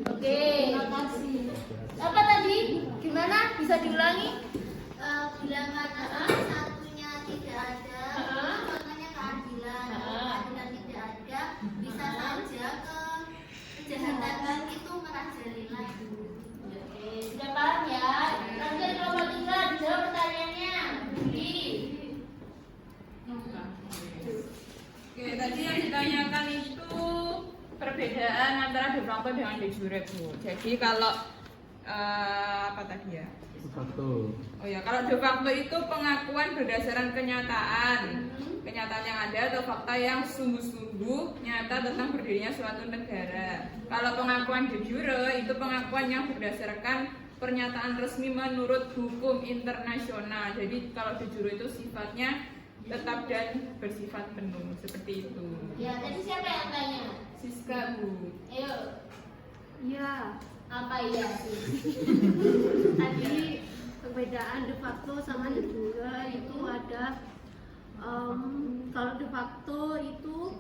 Oke, Terima kasih. apa tadi? Gimana? Bisa diulangi? Bila mana satunya tidak ada, contohnya keadilan. Keadilan tidak ada, bisa saja kejahatan itu merajalela. Oke, sudah paham ya? Nanti kelompok 3 dijawab pertanyaannya. Oke, tadi yang ditanyakan itu perbedaan antara de facto dengan de jure, Bu. Jadi kalau apa tadi ya? De facto. Oh ya, kalau de facto itu pengakuan berdasarkan kenyataan yang ada atau fakta yang sungguh-sungguh nyata tentang berdirinya suatu negara. Kalau pengakuan de jure itu pengakuan yang berdasarkan pernyataan resmi menurut hukum internasional. Jadi kalau de jure itu sifatnya tetap dan bersifat penuh, seperti itu. Ya, tadi siapa yang tanya? Siska, Bu. Ayo. Ya, Apa iya sih? tadi perbedaan de facto sama de jure itu ada kalau de facto itu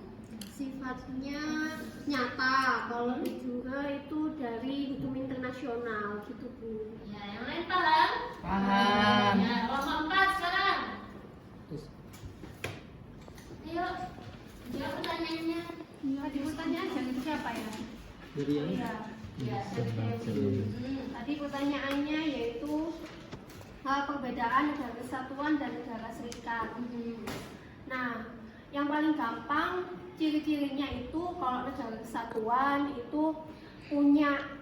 sifatnya nyata, kalau de jure itu dari hukum internasional gitu, Bu. Ya, yang lain paham? Paham. Ya, kelompok 4 sekarang. Ayo, jawab pertanyaannya. Tadi pertanyaan dari siapa ya? Jadi ini. Ya, tadi pertanyaannya yaitu perbedaan negara kesatuan dan negara serikat. Nah, yang paling gampang ciri-cirinya itu kalau negara kesatuan itu punya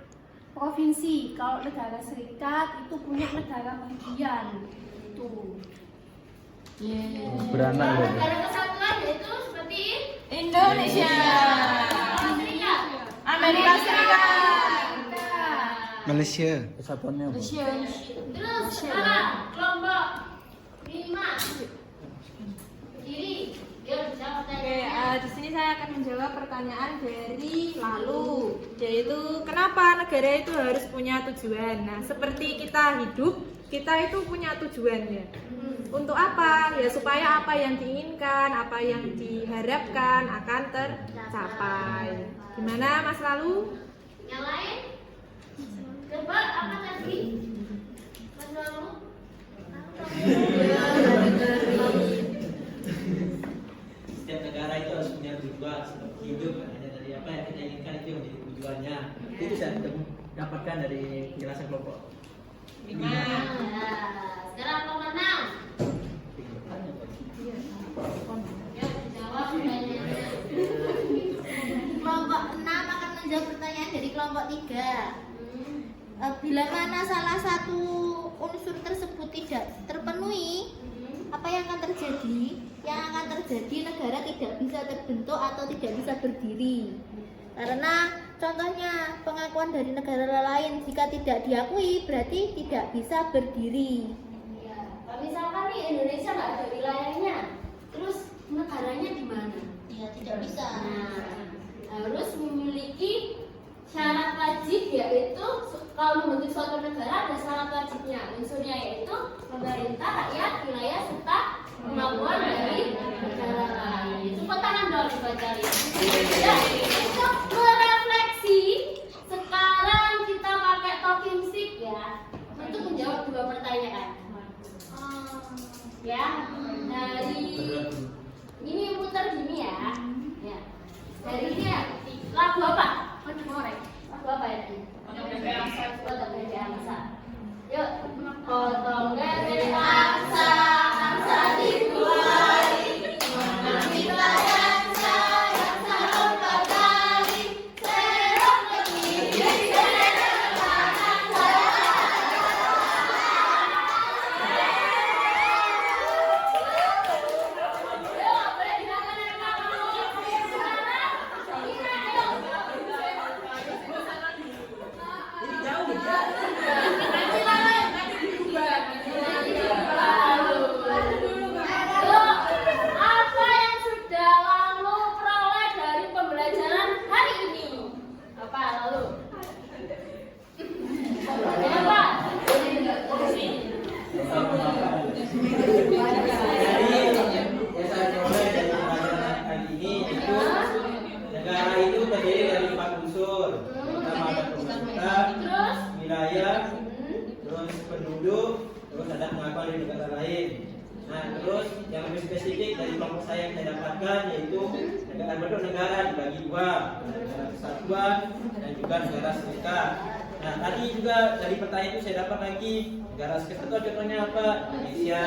provinsi, kalau negara serikat itu punya negara bagian. Itu. Beranak ya. Negara kesatuan yaitu seperti Indonesia, Amerika Serikat, Malaysia. Kesatuannya apa? Terus sekarang kelompok 5. Diri. Yuk, jawab Oke, pertanyaannya. di sini saya akan menjawab pertanyaan dari Lalu, yaitu kenapa negara itu harus punya tujuan. Nah, seperti kita hidup, kita itu punya tujuan ya. Untuk apa? Ya supaya apa yang diinginkan, apa yang diharapkan akan tercapai. Gimana Mas Lalu? Yang lain? Coba apa tadi? Mas Lalu? Setiap negara itu harus punya tujuan seperti hidup, hanya dari apa yang kita inginkan itu yang menjadi tujuannya. Itu bisa kita dapatkan dari penjelasan kelompok 5. Sekarang kelompok 6. Yuk, jawab pertanyaannya. Kelompok 6 akan menjawab pertanyaan dari kelompok 3. Bila mana salah satu unsur tersebut tidak terpenuhi, apa yang akan terjadi? Yang akan terjadi negara tidak bisa terbentuk atau tidak bisa berdiri. Karena contohnya pengakuan dari negara lain jika tidak diakui berarti tidak bisa berdiri. Ya, kalau misalkan nih Indonesia nggak ada wilayahnya, terus negaranya di mana? Ya tidak bisa. Nah, harus memiliki syarat wajib, yaitu kalau membentuk suatu negara ada syarat wajibnya. Unsurnya yaitu pemerintah, rakyat, wilayah serta kemampuan dari negara lain. Tepuk tangan dong buat kalian. Ya, untuk merefleksi sekarang kita pakai talking stick ya untuk menjawab 2 pertanyaan. Ya, dari ini putar gini ya. Ya. Dari ini ya, lagu apa? Lagu apa ya? Foto Bebe Angsa. Yuk, foto negara itu terdiri dari 4 unsur. Pertama ada pemerintah, wilayah, terus penduduk, terus ada pengakuan dari negara lain. Nah, terus yang lebih spesifik dari kelompok saya yang saya dapatkan yaitu negara bentuk negara dibagi dua, negara kesatuan dan juga negara serikat. Nah, tadi juga dari pertanyaan itu saya dapat lagi negara kesatuan contohnya apa? Indonesia.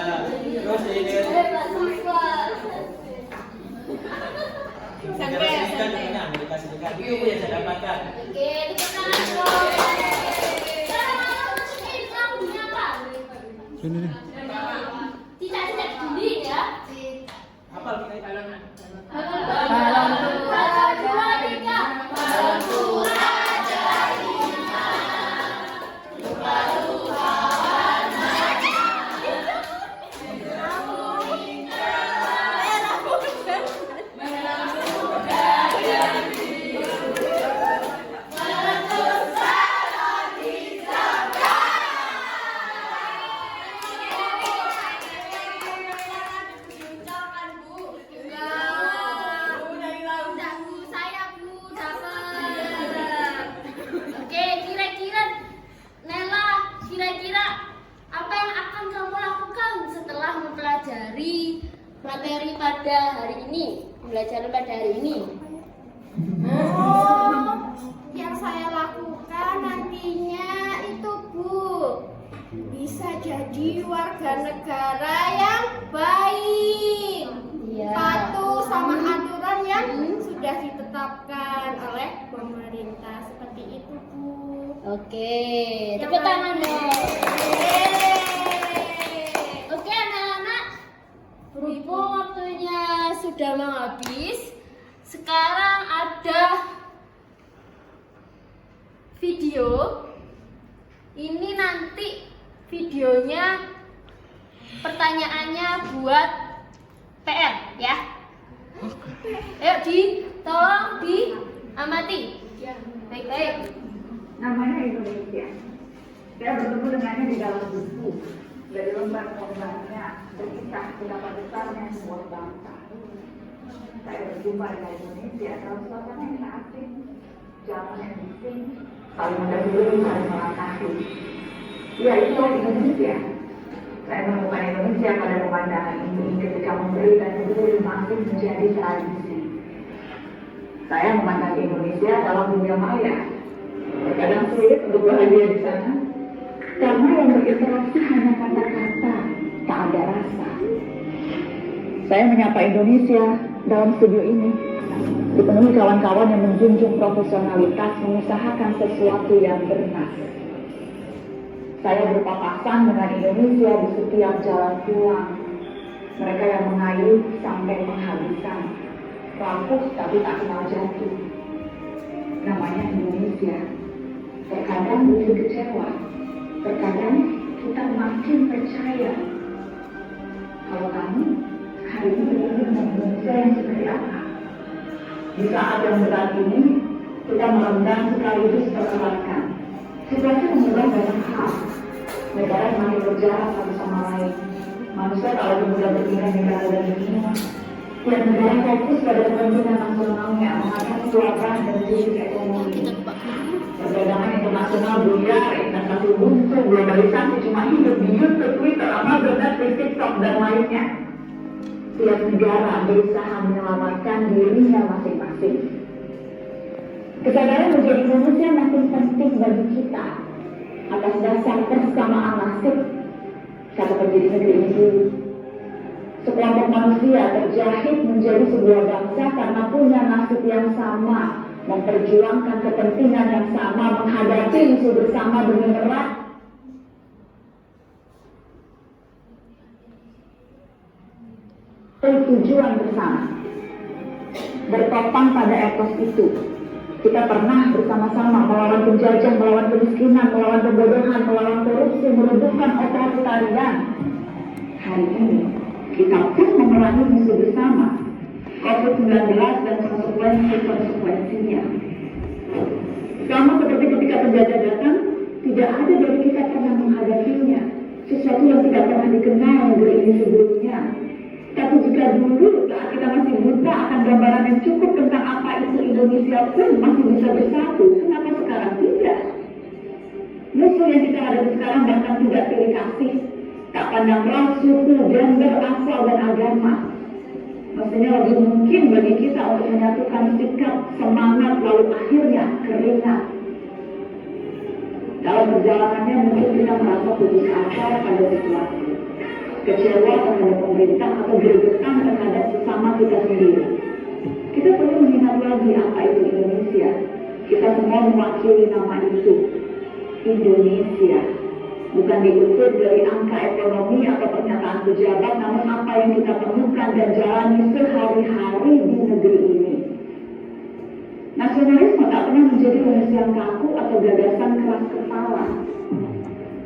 Terus negara serikat contohnya Amerika Serikat. Itu yang saya dapatkan. Oke, tepuk tangan dong. Kamu punya apa? Tidak gini ya. Apa kita balon? Materi pada hari ini, pembelajaran pada hari ini. Oh, yang saya lakukan nantinya itu Bu, bisa jadi warga negara yang baik, patuh sama aturan yang sudah ditetapkan oleh pemerintah, seperti itu Bu. Oke, tepuk tangan dong. Oke anak-anak, berhubung waktunya sudah mau habis, sekarang ada video. Ini nanti videonya pertanyaannya buat PR ya. Ayo tolong diamati. Baik-baik. Namanya Indonesia. Saya bertemu dengannya di dalam buku. Dari lembar-lembarnya berkisah betapa besarnya sebuah bangsa. Saya berjumpa dengan Indonesia dalam suasana yang asing, zaman yang bising, saling mendahului, saling melangkahi. Ya, itu Indonesia. Saya menemukan Indonesia pada pemandangan ini ketika memberi dan memberi masing menjadi tradisi. Saya memandang Indonesia dalam dunia maya. Kadang sulit untuk bahagia di sana, karena yang berinteraksi hanya kata-kata, tak ada rasa. Saya menyapa Indonesia dalam studio ini, dipenuhi kawan-kawan yang menjunjung profesionalitas, mengusahakan sesuatu yang benar. Saya berpapasan dengan Indonesia di setiap jalan pulang. Mereka yang mengayuh sampai menghabiskan, rapuh tapi tak kenal jatuh. Namanya Indonesia. Terkadang bikin kecewa, terkadang kita makin percaya. Kalau kamu hari ini dengan Indonesia yang seperti apa? Di saat yang berat ini, kita merendam sekaligus terelakkan. Situasi mengubah banyak hal. Negara semakin berjarak satu sama lain. Manusia tak lagi mudah berpindah negara dan dunia. Tiap negara fokus pada kepentingan nasionalnya, mengatasi kewabah dan krisis ekonomi. Perdagangan internasional buyar, investasi buntu, globalisasi cuma hidup di YouTube, Twitter, Amazon, Netflix, TikTok, dan lainnya. Tiap negara berusaha menyelamatkan dirinya masing-masing. Kesadaran menjadi manusia makin penting bagi kita atas dasar persamaan nasib, kata pendiri negeri ini dulu. Sekelompok manusia terjahit menjadi sebuah bangsa karena punya nasib yang sama, memperjuangkan kepentingan yang sama, menghadapi musuh bersama dengan erat. Tujuan bersama bertopang pada etos itu. Kita pernah bersama-sama melawan penjajah, melawan kemiskinan, melawan pembodohan, melawan korupsi, meruntuhkan otoritarian. Hari ini kita pun memerangi musuh bersama, COVID-19 dan konsekuensinya. Sama seperti ketika penjajah datang, tidak ada dari kita pernah menghadapinya, sesuatu yang tidak pernah dikenal negeri ini sebelumnya. Tapi jika dulu saat kita masih buta akan gambaran yang cukup tentang apa itu Indonesia pun masih bisa bersatu. Kenapa sekarang tidak? Musuh yang kita hadapi sekarang bahkan tidak pilih kasih, tak pandang ras, suku, gender, asal dan agama. Maksudnya lebih mungkin bagi kita untuk menyatukan sikap, semangat, lalu akhirnya keringat. Dalam perjalanannya mungkin kita merasa putus asa pada situasi, kecewa terhadap pemerintah atau gregetan terhadap sesama kita sendiri. Kita perlu mengingat lagi apa itu Indonesia. Kita semua mewakili nama itu, Indonesia. Bukan diukur dari angka ekonomi atau pernyataan pejabat, namun apa yang kita temukan dan jalani sehari-hari di negeri ini. Nasionalisme tak pernah menjadi rumus yang kaku atau gagasan keras kepala.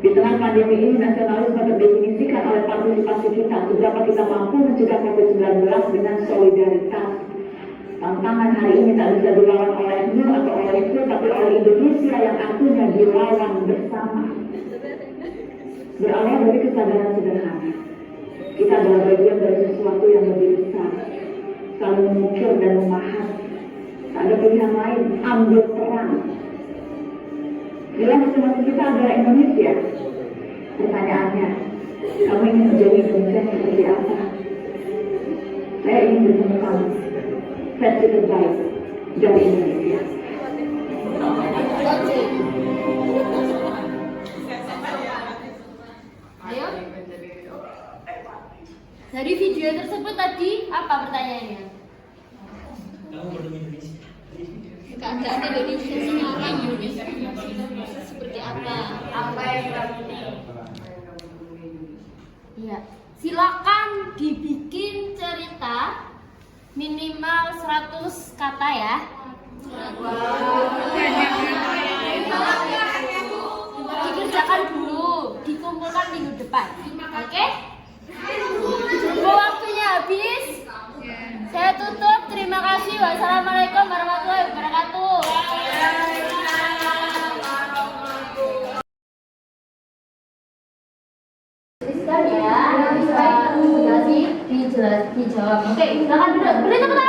Di tengah pandemi ini, nasionalisme terdefinisikan oleh partisipasi kita, seberapa kita mampu mencegah COVID-19 dengan solidaritas. Tantangan hari ini tak bisa dilawan olehmu atau olehku, tapi oleh Indonesia yang artinya dilawan bersama. Berawal dari kesadaran sederhana, kita adalah bagian dari sesuatu yang lebih besar, saling memukir dan memahami. Tak ada pilihan lain, ambil peran. Bila masing-masing kita adalah Indonesia, pertanyaannya, kamu ingin menjadi Indonesia yang seperti apa? Saya ingin bertemu kamu, versi terbaik dari Indonesia. Ayo. Dari video tersebut tadi apa pertanyaannya? Keadaan Indonesia sekarang seperti apa? Apa yang terjadi? Iya. Silakan dibikin cerita minimal 100 kata ya. Dikerjakan dulu, dikumpulkan minggu depan. Oke? Waktunya habis. Saya tutup. Terima kasih. Wassalamualaikum warahmatullahi wabarakatuh. Tuliskan ya, bisa dijawab. Oke, silakan duduk. Beri tepuk tangan.